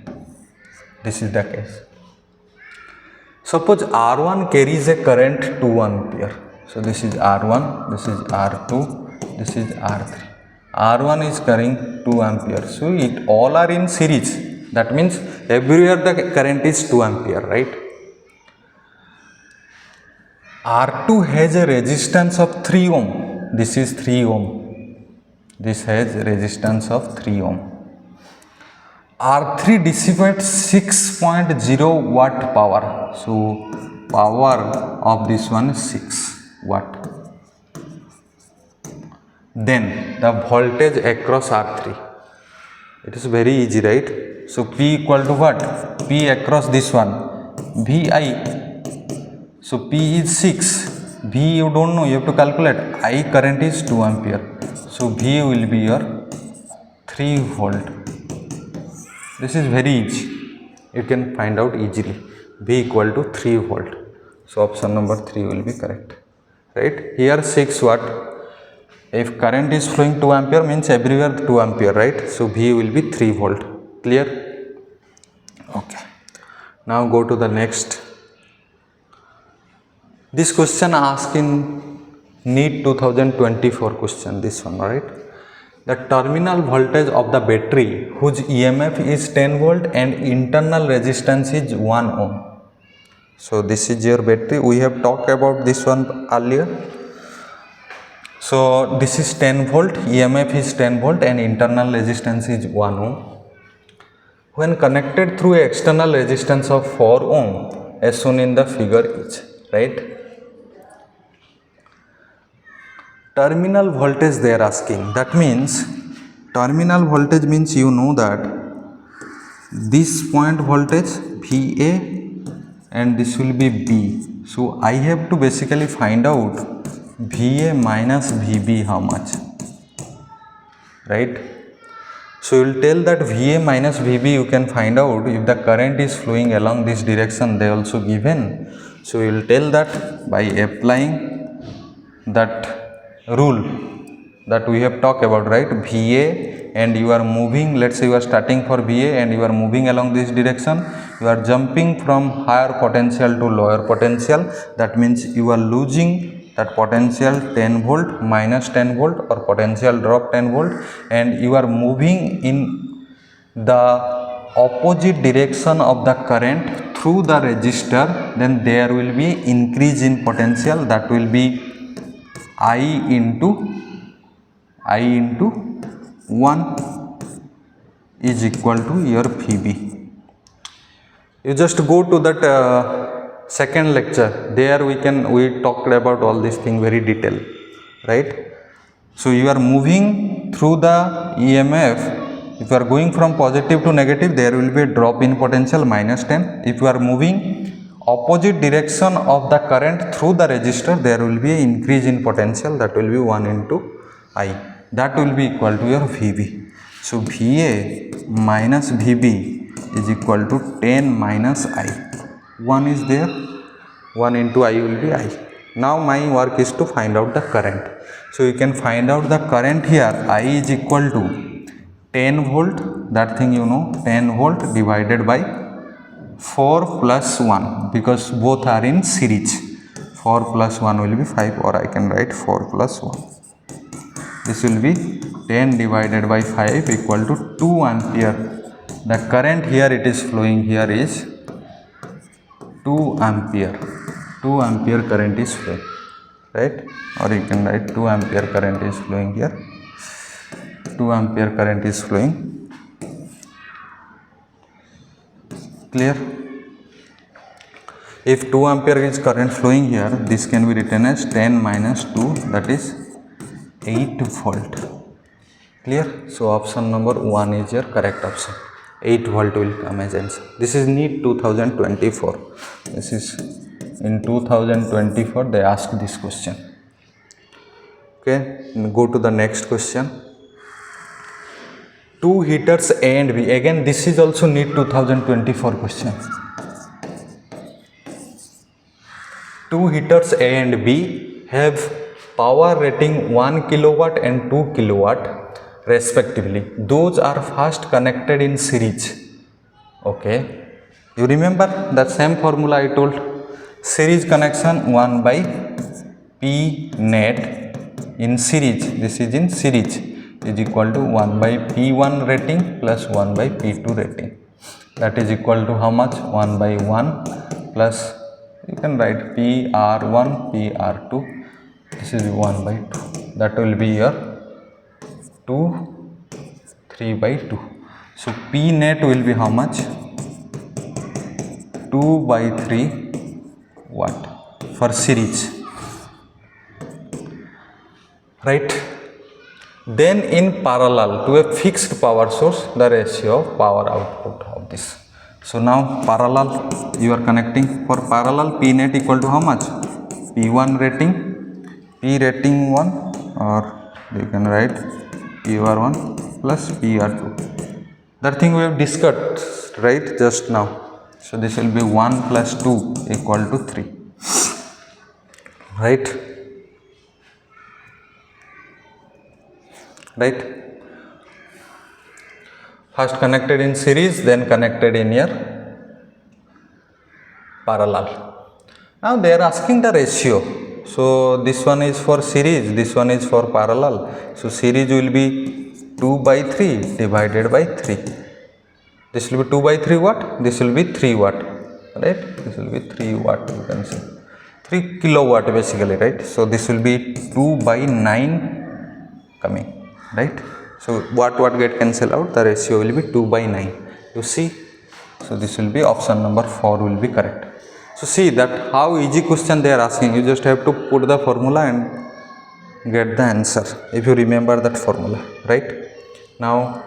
This is the case. Suppose R1 carries a current 2 ampere. So this is R1, this is R2, this is R3. R1 is carrying 2 ampere. So it all are in series. That means everywhere the current is 2 ampere, right? R2 has a resistance of 3 ohm. This is 3 ohm. This has resistance of 3 ohm. R3 dissipates 6.0 watt power. So power of this one is 6 watt. Then the voltage across R3. It is very easy, right? So P equal to what? P across this one, VI. So P is 6. V you don't know, you have to calculate. I current is 2 ampere. So V will be your 3 volt. This is very easy. You can find out easily. V equal to 3 volt. So option number 3 will be correct. Right? Here 6 watt. If current is flowing 2 ampere means everywhere 2 ampere, right? So V will be 3 volt. Clear? Okay. Now go to the next. This question asked in NEET 2024 question. This one, right? The terminal voltage of the battery whose EMF is 10 volt and internal resistance is 1 ohm. So this is your battery. We have talked about this one earlier. So this is 10 volt, EMF is 10 volt and internal resistance is 1 ohm. When connected through an external resistance of 4 ohm as shown in the figure is, right? Terminal voltage they are asking. That means terminal voltage means you know that this point voltage VA and this will be B. So I have to basically find out VA minus VB how much, right? So you will tell that VA minus VB you can find out if the current is flowing along this direction, they also given. So you will tell that by applying that rule that we have talked about, right? VA, and you are moving, let's say you are starting for VA and you are moving along this direction, you are jumping from higher potential to lower potential. That means you are losing that potential 10 volt minus 10 volt or potential drop 10 volt, and you are moving in the opposite direction of the current through the resistor, then there will be increase in potential, that will be I into 1 is equal to your VB. You just go to that second lecture, there we talked about all these things very detail, right? So you are moving through the EMF. If you are going from positive to negative, there will be a drop in potential minus 10. If you are moving opposite direction of the current through the resistor, there will be an increase in potential, that will be 1 into I. That will be equal to your VB. So VA minus VB is equal to 10 minus I. 1 is there, 1 into I will be I. Now my work is to find out the current. So you can find out the current here. I is equal to 10 volt, that thing you know, 10 volt divided by 4 plus 1, because both are in series. 4 plus 1 will be 5, or I can write 4 plus 1. This will be 10 divided by 5 equal to 2 ampere. The current here it is flowing here is 2 ampere. 2 ampere current is flowing, right? Or you can write 2 ampere current is flowing here. 2 ampere current is flowing. Clear? If 2 ampere is current flowing here, this can be written as 10 minus 2, that is 8 volt. Clear? So option number 1 is your correct option. 8 volt will come as answer. This is NEET 2024. This is in 2024 they asked this question. Okay, go to the next question. Two heaters A and B. Again, this is also NEET 2024 question. Two heaters A and B have power rating 1 kilowatt and 2 kilowatt respectively. Those are first connected in series. Okay, you remember that same formula I told? Series connection 1 by P net in series, this is in series, is equal to 1 by P1 rating plus 1 by P2 rating. That is equal to how much? 1 by 1 plus, you can write PR1, PR2, this is 1 by 2. That will be your 2, 3 by 2. So P net will be how much? 2 by 3 watt for series, right? Then in parallel to a fixed power source, the ratio of power output of this. So now parallel you are connecting. For parallel, P net equal to how much? P1 rating, P rating 1, or you can write PR1 plus PR2. That thing we have discussed, right, just now. So this will be 1 plus 2 equal to 3, right? Right? First connected in series, then connected in your parallel. Now they are asking the ratio. So this one is for series, this one is for parallel. So series will be 2 by 3 divided by 3. This will be 2 by 3 watt, this will be 3 watt, right? This will be 3 watt, you can see 3 kilowatt basically, right? So this will be 2 by 9 coming, right? So what get cancel out, the ratio will be 2 by 9, you see. So this will be option number 4 will be correct. So see that how easy question they are asking, you just have to put the formula and get the answer if you remember that formula, right? Now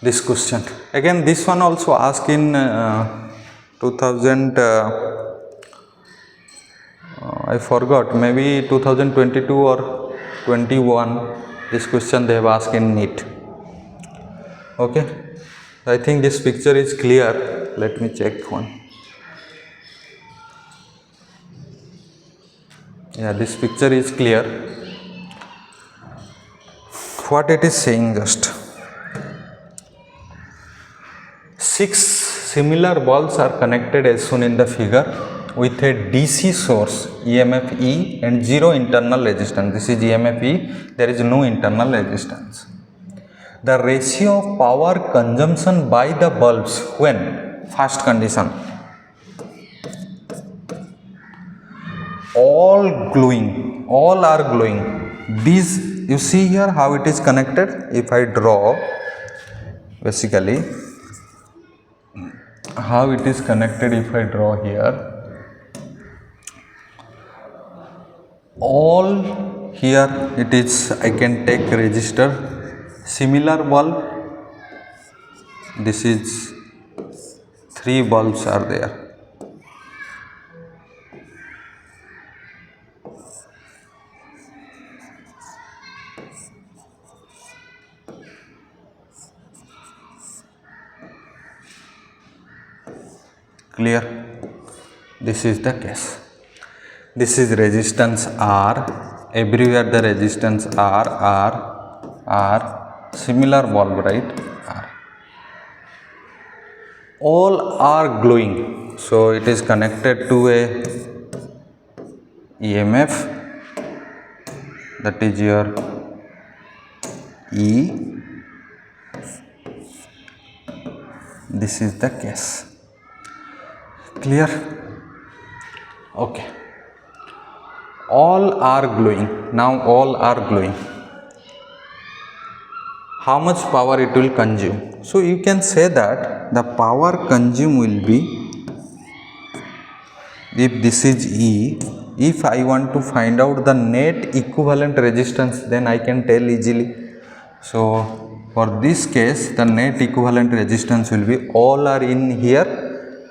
this question, again this one also asked in 2000 I forgot, maybe 2022 or 21, this question they have asked in NEET. Okay, I think this picture is clear. Let me check one. Yeah, this picture is clear. What it is saying, just 6 similar balls are connected as shown in the figure with a DC source EMF E and 0 internal resistance. This is EMF E, there is no internal resistance. The ratio of power consumption by the bulbs when, first condition, all glowing, all are glowing. These, you see here how it is connected. If I draw, basically how it is connected, if I draw here, all here it is, I can take resistor, similar bulb, this is 3 bulbs are there. Clear? This is the case. This is resistance R, everywhere the resistance R, similar bulb, right? R. All are glowing, so it is connected to a EMF, that is your E. This is the case. Clear? Okay. All are glowing. Now all are glowing. How much power it will consume? So you can say that the power consumed will be, if this is E, if I want to find out the net equivalent resistance, then I can tell easily. So for this case, the net equivalent resistance will be, all are in here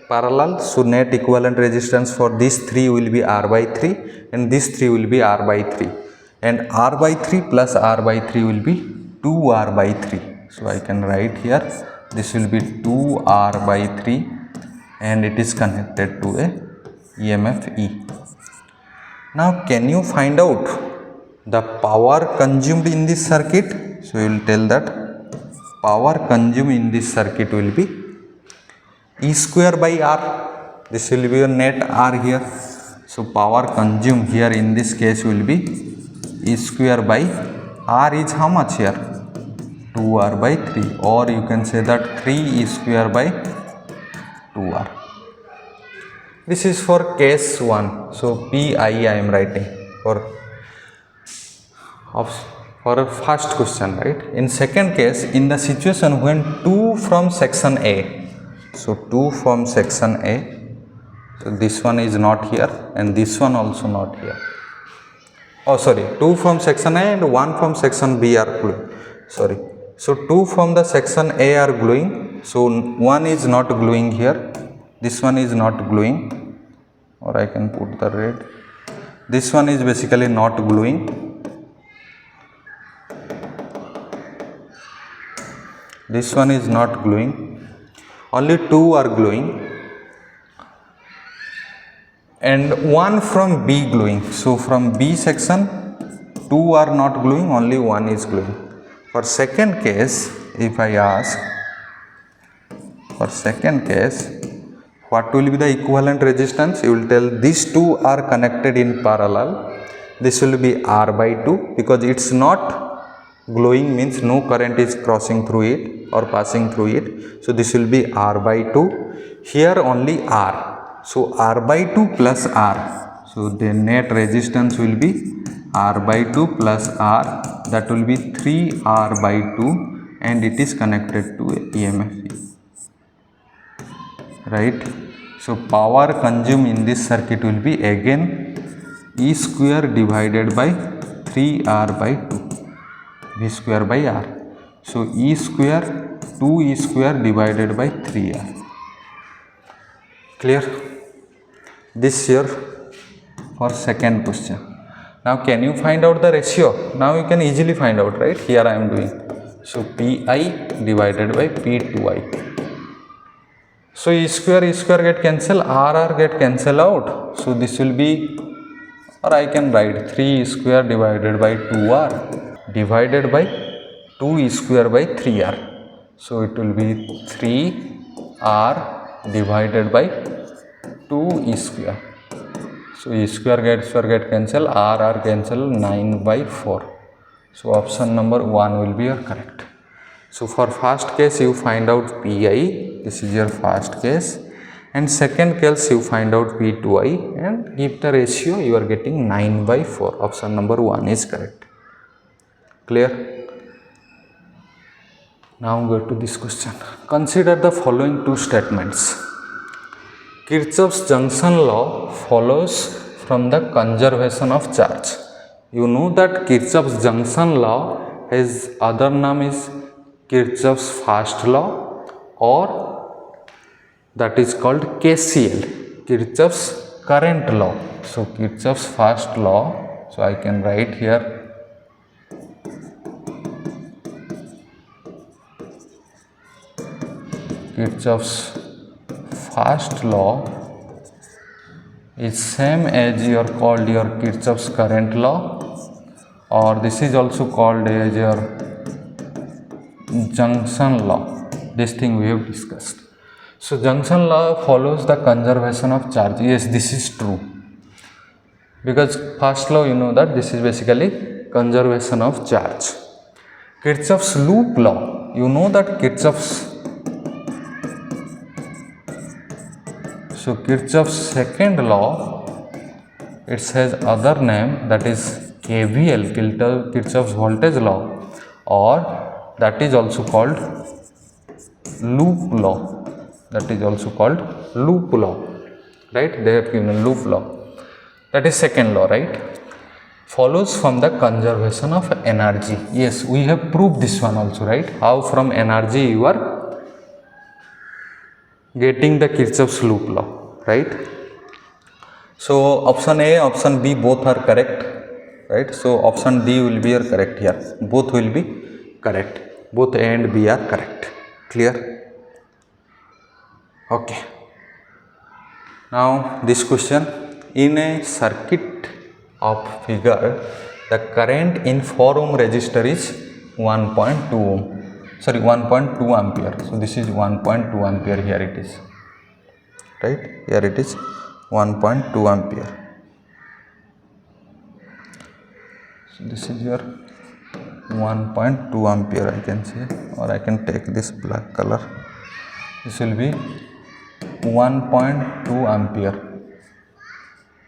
parallel, so net equivalent resistance for these 3 will be R by 3 and these 3 will be R by 3, and R by 3 plus R by 3 will be 2R by 3. So I can write here, this will be 2R by 3 and it is connected to a EMF E. Now can you find out the power consumed in this circuit? So you will tell that power consumed in this circuit will be E square by R. This will be your net R here. So power consumed here in this case will be E square by R is how much here? 2R by 3, or you can say that 3 E square by 2R. This is for case 1. So PI I am writing for a first question, right? In second case, in the situation when 2 from section A, so 2 from section A, so this one is not here and this one also not here. Oh sorry, 2 from section A and 1 from section B are glowing. Sorry. So 2 from the section A are glowing. So 1 is not glowing here. This one is not glowing, or I can put the red. This one is basically not glowing. This one is not glowing. Only 2 are glowing and 1 from B glowing. So from B section 2 are not glowing, only 1 is glowing. For second case, if I ask, for second case, what will be the equivalent resistance? You will tell these 2 are connected in parallel. This will be R by 2 because it's not glowing, means no current is crossing through it or passing through it. So this will be R by 2. Here only R. So R by 2 plus R. So the net resistance will be R by 2 plus R. That will be 3R by 2 and it is connected to EMF. Right. So power consumed in this circuit will be again E square divided by 3R by 2. V square by R. So E square 2E square divided by 3R. Clear? This here for second question. Now can you find out the ratio? Now you can easily find out, right? Here I am doing. So Pi divided by P2i. So e square get cancel, r get cancel out. So this will be, or I can write 3 square divided by 2r divided by 2 square by 3r. So it will be 3r divided by 2 square. So e square get cancel, r cancel, 9 by 4. So option number 1 will be your correct. So for first case you find out Pi, this is your first case, and second case you find out P2i and give the ratio, you are getting 9 by 4. Option number 1 is correct. Clear? Now go to this question. Consider the following two statements. Kirchhoff's junction law follows from the conservation of charge. You know that Kirchhoff's junction law, his other name is Kirchhoff's first law, or that is called KCL, Kirchhoff's current law. So Kirchhoff's first law, so I can write here Kirchhoff's first law is same as your called your Kirchhoff's current law, or this is also called as your junction law. This thing we have discussed. So junction law follows the conservation of charge. Yes, this is true, because first law you know that this is basically conservation of charge. Kirchhoff's loop law, you know that Kirchhoff's second law, it has other name, that is KVL, Kirchhoff's voltage law, or that is also called loop law. That is also called loop law, right? They have given loop law. That is second law, right? Follows from the conservation of energy. Yes, we have proved this one also, right? How from energy you are getting the Kirchhoff's loop law, right? So option A, option B both are correct, right? So option D will be your correct here. Both will be correct. Both A and B are correct. Clear? Okay. Now this question, in a circuit of figure, the current in 4 ohm resistor is 1.2 ohm. Sorry, 1.2 ampere. So this is 1.2 ampere. Here it is. Right? Here it is 1.2 ampere. So this is your 1.2 ampere, I can say, or I can take this black color. This will be 1.2 ampere.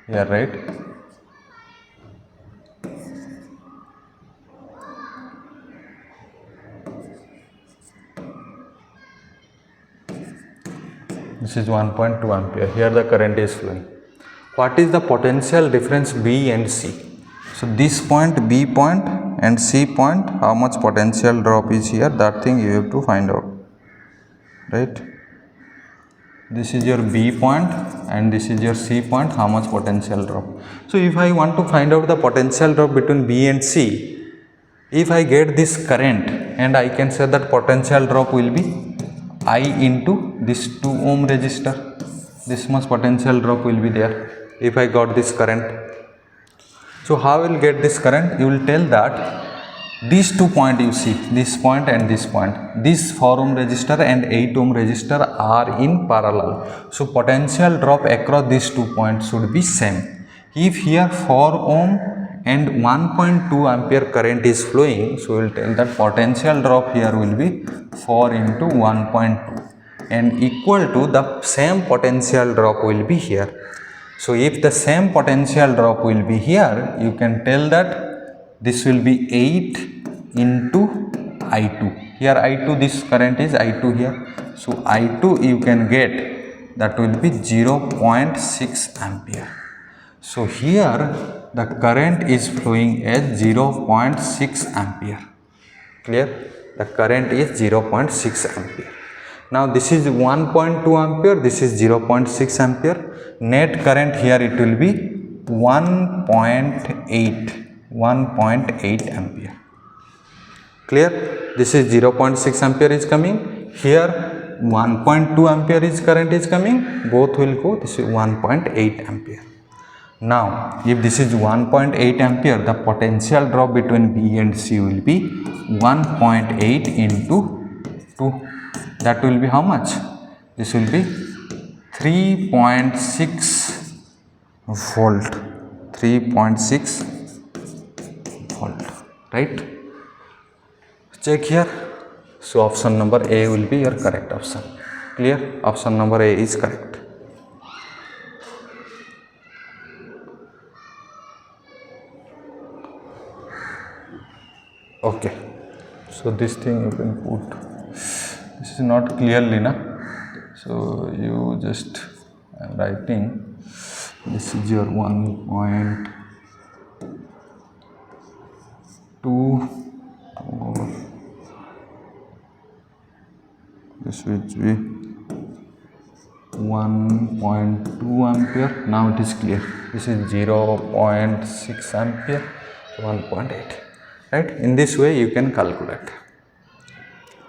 Here, right? This is 1.2 ampere. Here the current is flowing. What is the potential difference B and C? So this point, B point and C point, how much potential drop is here? That thing you have to find out, right? This is your B point and this is your C point, how much potential drop. So if I want to find out the potential drop between B and C, if I get this current, and I can say that potential drop will be I into this 2 ohm resistor. This much potential drop will be there if I got this current. So how will get this current? You will tell that these 2 points you see, this point and this point, this 4 ohm resistor and 8 ohm resistor are in parallel. So potential drop across these 2 points should be same. If here 4 ohm and 1.2 ampere current is flowing, so we will tell that potential drop here will be 4 into 1.2 and equal to the same potential drop will be here. So if the same potential drop will be here, you can tell that this will be 8 into I2. Here I2, this current is I2 here. So I2 you can get, that will be 0.6 ampere. So here the current is flowing as 0.6 ampere. Clear? The current is 0.6 ampere. Now this is 1.2 ampere, this is 0.6 ampere. Net current here it will be 1.8 ampere. Clear? This is 0.6 ampere is coming. Here 1.2 ampere is current is coming. Both will go. This is 1.8 ampere. Now, if this is 1.8 ampere, the potential drop between B and C will be 1.8 into 2. That will be how much? This will be 3.6 volt. 3.6 volt. Right? Check here. So, option number A will be your correct option. Clear? Option number A is correct. Okay, so this thing you can put, this is not clearly na, so you just writing, this is your 1.2 or this will be 1.2 ampere. Now it is clear. This is 0.6 ampere, 1.8. Right? In this way you can calculate.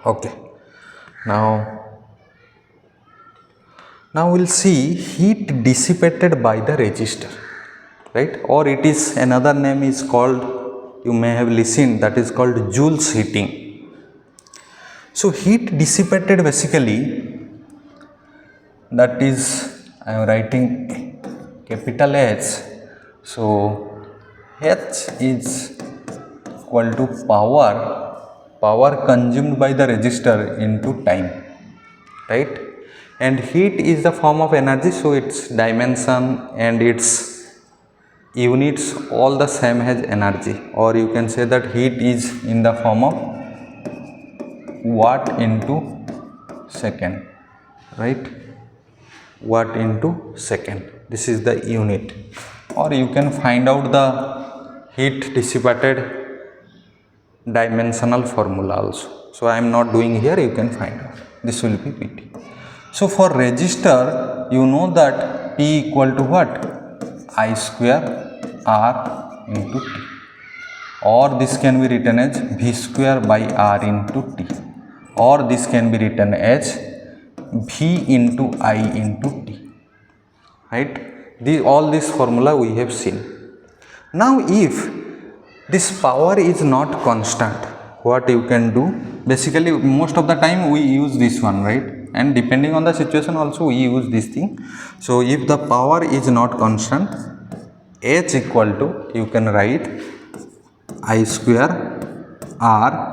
Okay. Now we'll see heat dissipated by the resistor, right? Or it is another name is called, you may have listened, that is called Joule's heating. So heat dissipated basically, that is I am writing capital H. So H is equal to power consumed by the resistor into time, right? And heat is the form of energy, so its dimension and its units all the same as energy, or you can say that heat is in the form of watt into second, right? Watt into second, this is the unit. Or you can find out the heat dissipated dimensional formula also. So I am not doing here, you can find out. This will be PT. So for resistor, you know that P equal to what? I square R into T. Or this can be written as V square by R into T. Or this can be written as V into I into T. Right? All this formula we have seen. Now if this power is not constant, what you can do? Basically most of the time we use this one, right? And depending on the situation also we use this thing. So if the power is not constant, H equal to, you can write I square R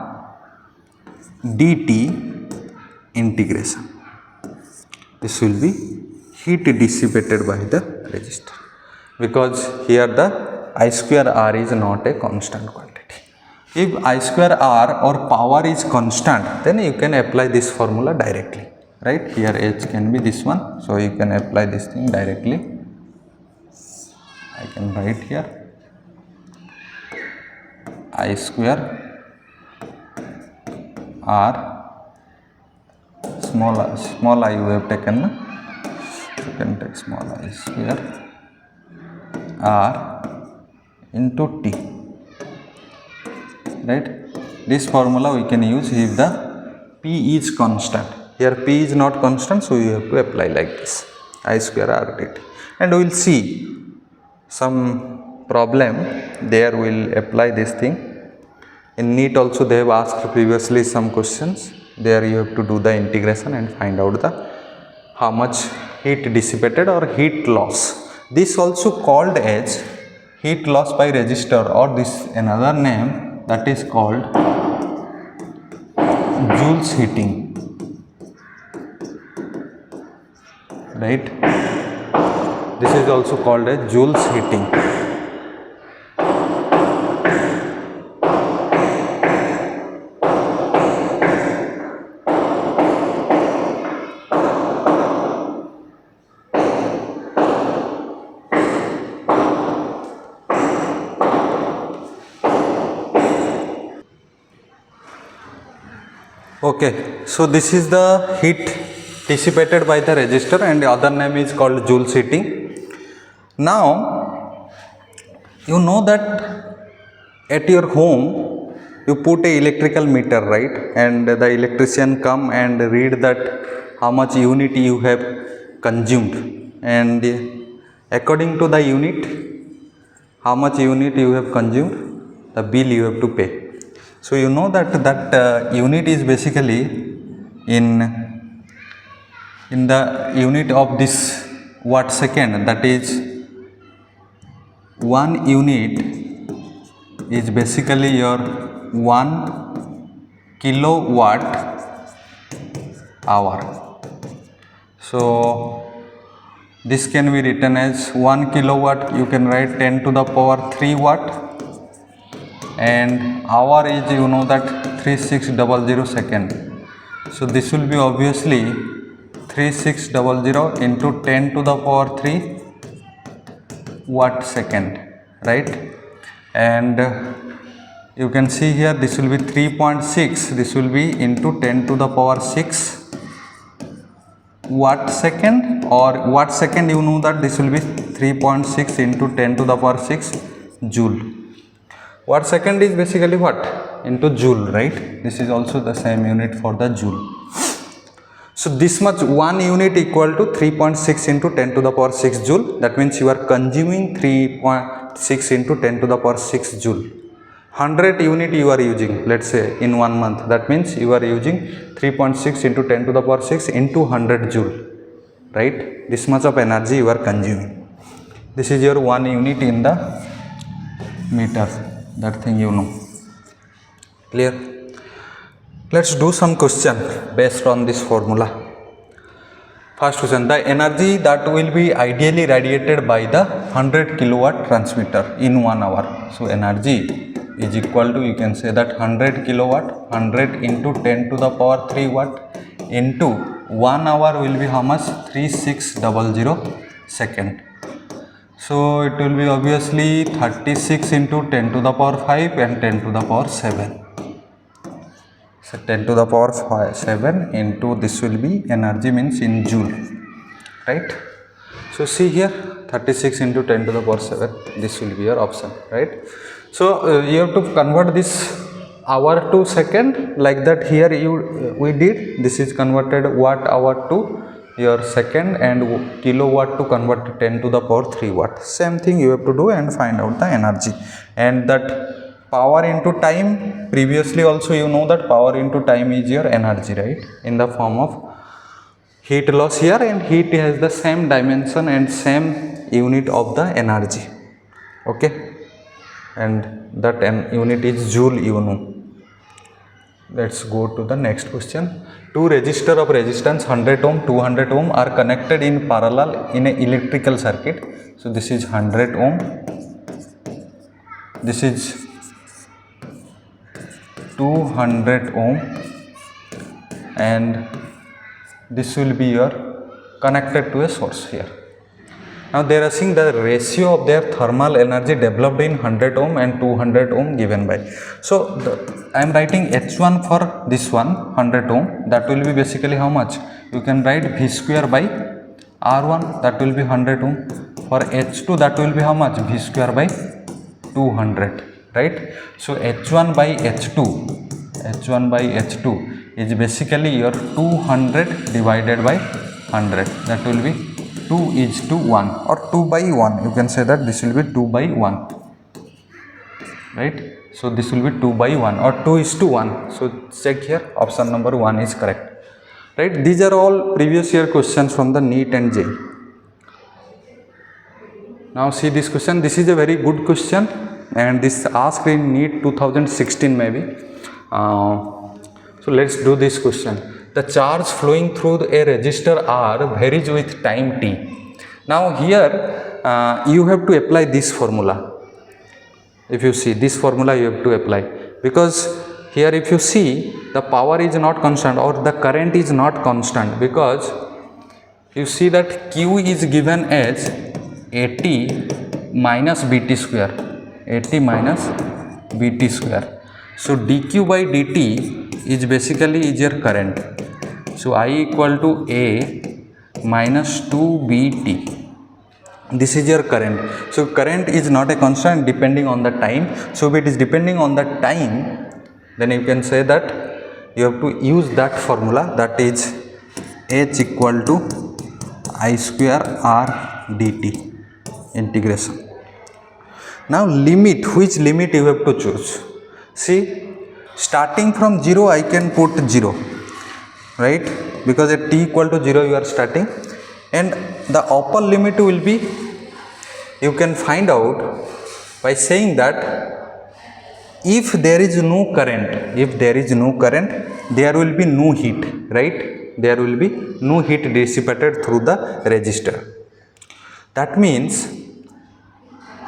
dt integration. This will be heat dissipated by the resistor, because here the I square R is not a constant quantity. If I square R or power is constant, then you can apply this formula directly, right? Here H can be this one, so you can apply this thing directly. I can write here I square R, small I you have taken, you can take small I square R into T, right? This formula we can use if the P is constant. Here P is not constant, so you have to apply like this, I square R dt. And we will see some problem there, we will apply this thing. In NEET also they have asked previously some questions. There you have to do the integration and find out the how much heat dissipated or heat loss. This also called as heat loss by resistor, or this another name that is called Joule's heating, right? This is also called as Joule's heating. Okay, so this is the heat dissipated by the resistor, and the other name is called Joule's heating. Now you know that at your home you put a electrical meter, right, and the electrician come and read that how much unit you have consumed, and according to the unit, how much unit you have consumed, the bill you have to pay. So you know that unit is basically in the unit of this watt second, that is 1 unit is basically your 1 kilowatt hour. So this can be written as 1 kilowatt, you can write 10 to the power 3 watt, and hour is, you know that, 3600 second. So this will be obviously 3600 into 10 to the power 3 watt second, right? And you can see here this will be 3.6, this will be into 10 to the power 6 watt second, or watt second, you know that this will be 3.6 into 10 to the power 6 joule. Watt second is basically what? Into joule, right? This is also the same unit for the joule. So this much 1 unit equal to 3.6 into 10 to the power 6 joule. That means you are consuming 3.6 into 10 to the power 6 joule. 100 unit you are using, let's say, in 1 month. That means you are using 3.6 into 10 to the power 6 into 100 joule, right? This much of energy you are consuming. This is your 1 unit in the meter. That thing you know. Clear? Let's do some question based on this formula. First question, the energy that will be ideally radiated by the 100 kilowatt transmitter in 1 hour. So energy is equal to, you can say that 100 kilowatt, 100 into 10 to the power 3 watt into 1 hour will be how much? 3600 second. So it will be obviously 36 into 10 to the power 5 and 10 to the power 7. So 10 to the power 7 into this will be energy, means in joule, right? So see here, 36 into 10 to the power 7, this will be your option, right? So you have to convert this hour to second, like that here we did. This is converted watt hour to your second, and kilowatt to convert to 10 to the power 3 watt. Same thing you have to do and find out the energy. And that power into time, previously also you know that power into time is your energy, right, in the form of heat loss here, and heat has the same dimension and same unit of the energy, okay, and that unit is joule, you know. Let's go to the next question. Two resistors of resistance 100 ohm, 200 ohm are connected in parallel in an electrical circuit. So this is 100 ohm, this is 200 ohm, and this will be your connected to a source here. Now they are seeing the ratio of their thermal energy developed in 100 ohm and 200 ohm given by. So I am writing H1 for this one 100 ohm, that will be basically how much? You can write V square by R1, that will be 100 ohm. For H2 that will be how much? V square by 200, right? So H1 by H2 is basically your 200 divided by 100, that will be 2:1 or 2/1. You can say that this will be 2/1, right? So this will be 2/1 or 2:1. So check here, option number 1 is correct, right? These are all previous year questions from the NEET and JEE. Now see this question. This is a very good question, and this asked in NEET 2016 maybe. So let's do this question. The charge flowing through a resistor R varies with time t. Now here you have to apply this formula. If you see this formula, you have to apply, because here if you see, the power is not constant or the current is not constant, because you see that Q is given as AT minus BT square, AT minus BT square. So dq by dt is basically is your current. So I equal to A minus 2BT. This is your current. So current is not a constant depending on the time. So if it is depending on the time, then you can say that you have to use that formula, that is h equal to I square r dt integration. Now limit, which limit you have to choose? See, starting from 0 I can put 0, right, because at t equal to 0 you are starting, and the upper limit will be, you can find out by saying that if there is no current, there will be no heat, right, there will be no heat dissipated through the resistor. That means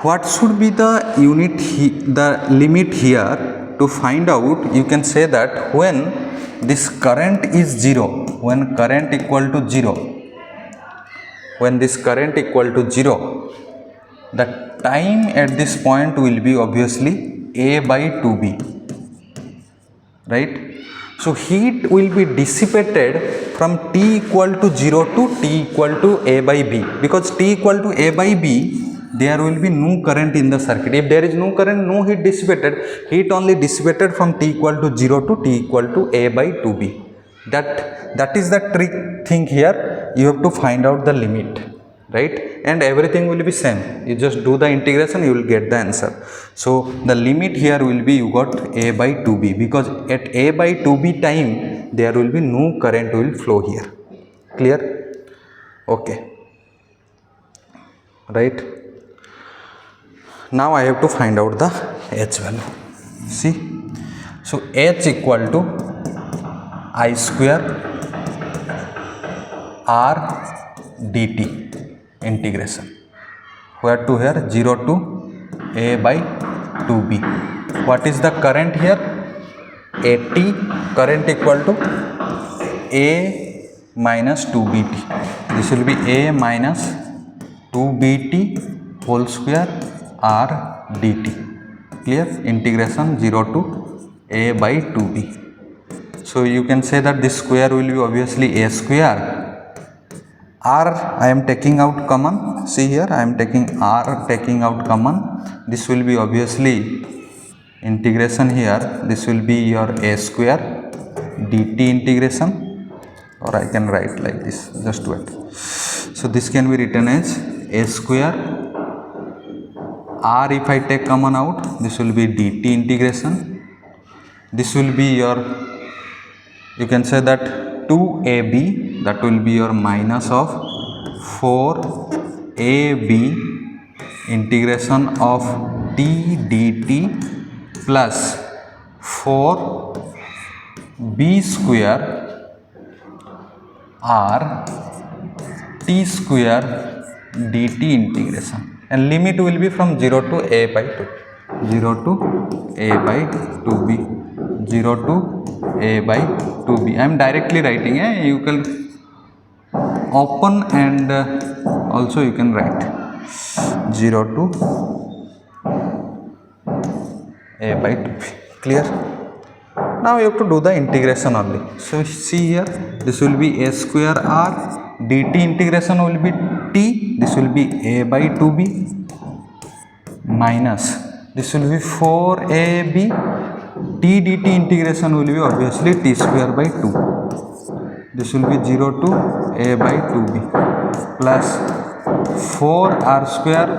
what should be the the limit here? To find out, you can say that when this current is 0, when current equal to 0, when this current equal to 0, the time at this point will be obviously a by 2b, right? So heat will be dissipated from t equal to 0 to t equal to a by b, because t equal to a by b, there will be no current in the circuit. If there is no current, no heat dissipated, heat only dissipated from t equal to 0 to t equal to a by 2b. That is the trick thing here. You have to find out the limit, right, and everything will be same. You just do the integration, you will get the answer. So the limit here will be, you got a by 2b, because at a by 2b time there will be no current will flow here. Clear? Okay, right. Now I have to find out the h value. See, so h equal to I square r dt integration, where to here, 0 to a by 2b. What is the current here? At current equal to a minus 2bt. This will be a minus 2bt whole square r dt. Clear? Integration 0 to a by 2b. So you can say that this square will be obviously a square. R I am taking out common. See here, I am taking r, taking out common. This will be obviously integration here. This will be your a square dt integration, or I can write like this. Just wait. So this can be written as a square r. If I take common out, this will be dt integration. This will be your, you can say that 2ab, that will be your minus of 4ab integration of t dt plus 4b square r t square dt integration, and limit will be from 0 to a by 2, 0 to a by 2b, 0 to a by 2b. I am directly writing, you can open and also you can write 0 to a by 2b. Clear? Now you have to do the integration only. So see here, this will be a square r, dt integration will be t, this will be a by 2b, minus this will be 4ab, t dt integration will be obviously t square by 2. This will be 0 to a by 2b plus 4r square,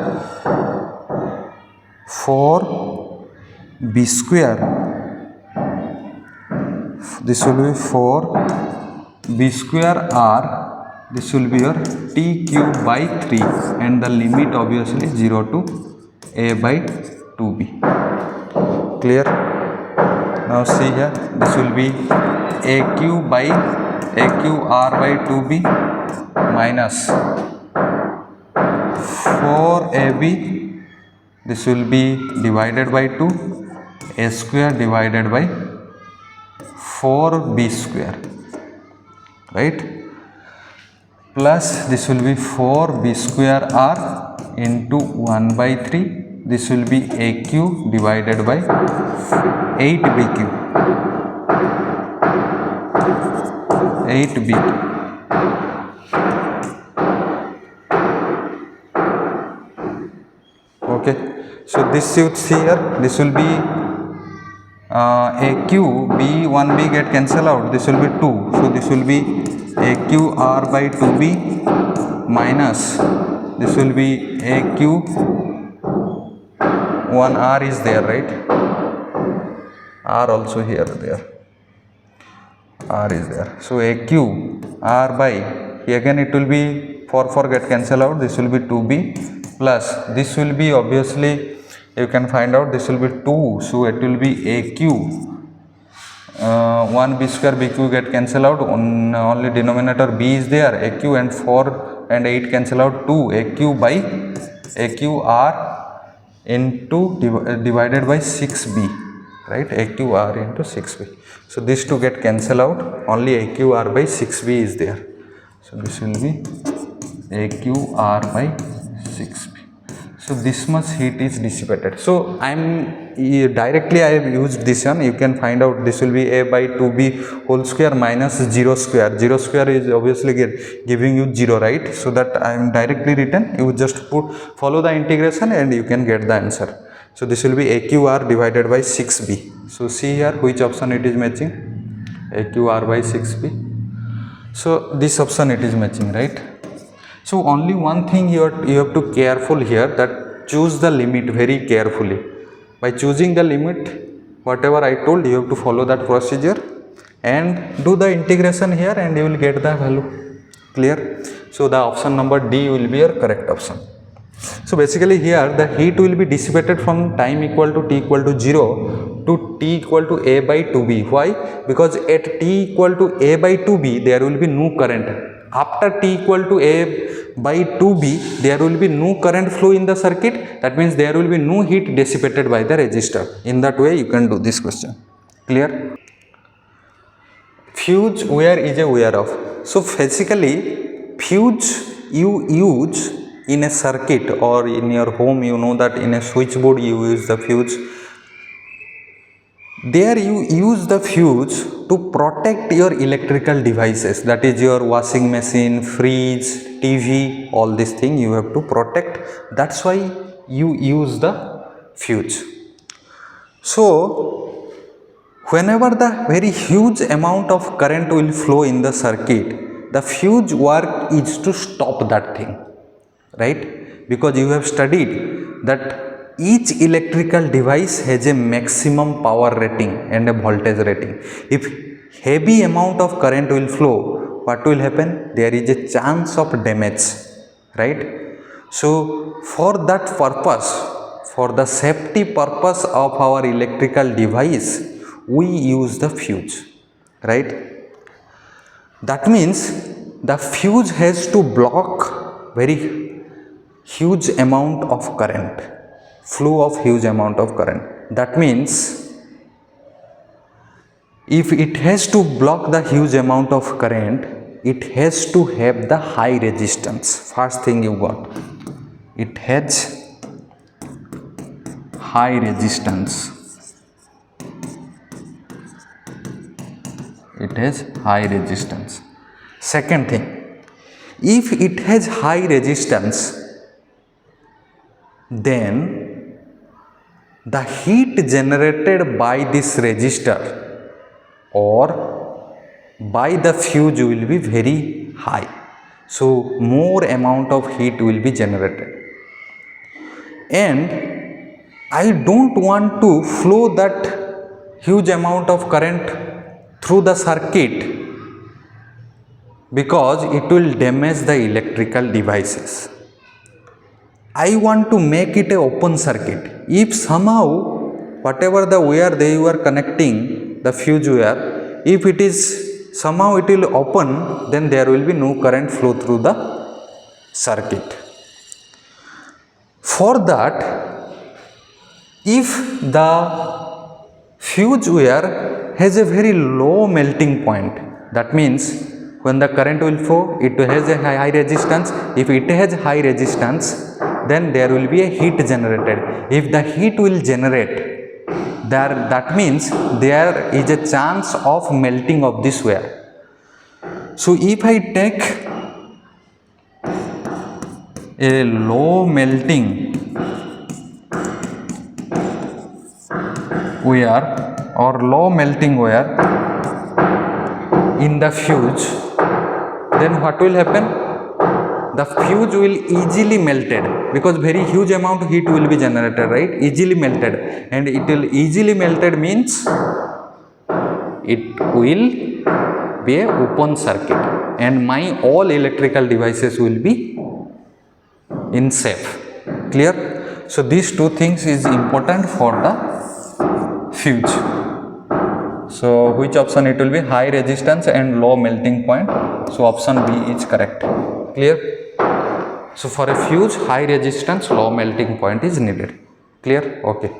4b square. This will be 4b square r. This will be your t cube by 3, and the limit obviously 0 to a by 2b. Clear? Now see here, this will be a cube by a cube r by 2b minus 4ab. This will be divided by 2, a square divided by 4b square, right, plus this will be 4b square r into 1 by 3. This will be a cube divided by 8b cube, 8b cube. Okay, so this you see here, this will be AQ B 1B get cancel out, this will be 2, so this will be AQ R by 2B minus this will be AQ 1R is there, right? R also here there, R is there, so AQ R by, again it will be 4 get cancel out, this will be 2B plus this will be obviously you can find out this will be 2, so it will be AQ 1B square BQ get cancel out, only denominator B is there, AQ and 4 and 8 cancel out, 2 AQ by AQR into divided by 6B, right? AQR into 6B. So these two get cancel out, only AQR by 6B is there. So this will be AQR by 6B. So this much heat is dissipated. So I have used this one. You can find out this will be A by 2B whole square minus 0 square. 0 square is obviously giving you 0, right? So that I am directly written. You just follow the integration and you can get the answer. So this will be AQR divided by 6B. So see here which option it is matching. AQR by 6B. So this option it is matching, right? So only one thing you have to careful here, that choose the limit very carefully. By choosing the limit, whatever I told, you have to follow that procedure and do the integration here and you will get the value. Clear? So the option number D will be your correct option. So basically here the heat will be dissipated from time equal to t equal to 0 to t equal to A by 2B. Why? Because at t equal to A by 2B there will be no current. After t equal to A by 2B there will be no current flow in the circuit. That means there will be no heat dissipated by the resistor. In that way you can do this question. Clear? Fuse wire is a wire of. So basically fuse you use in a circuit or in your home, you know that in a switchboard you use the fuse. There you use the fuse to protect your electrical devices, that is your washing machine, fridge, TV, all these things you have to protect. That's why you use the fuse. So whenever the very huge amount of current will flow in the circuit, the fuse work is to stop that thing, right? Because you have studied that each electrical device has a maximum power rating and a voltage rating. If heavy amount of current will flow, what will happen? There is a chance of damage, right? So for that purpose, for the safety purpose of our electrical device, we use the fuse, right? That means the fuse has to block very huge amount of current, flow of huge amount of current. That means if it has to block the huge amount of current, it has to have the high resistance. First thing you got, it has high resistance. It has high resistance. Second thing, if it has high resistance, then the heat generated by this resistor or by the fuse will be very high. So more amount of heat will be generated. And I don't want to flow that huge amount of current through the circuit because it will damage the electrical devices. I want to make it an open circuit. If somehow whatever the wire they were connecting, the fuse wire, if it is somehow it will open, then there will be no current flow through the circuit. For that, if the fuse wire has a very low melting point, that means when the current will flow, it has a high resistance. If it has high resistance, then there will be a heat generated. If the heat will generate, that means there is a chance of melting of this wire. So if I take a low melting wire or low melting wire in the fuse, then what will happen? The fuse will easily melted, because very huge amount of heat will be generated, right? Easily melted, and it will easily melted means it will be a open circuit, and my all electrical devices will be in safe. Clear? So these two things is important for the fuse. So which option it will be? High resistance and low melting point. So option B is correct. Clear? So for a fuse, high resistance, low melting point is needed. Clear? Okay.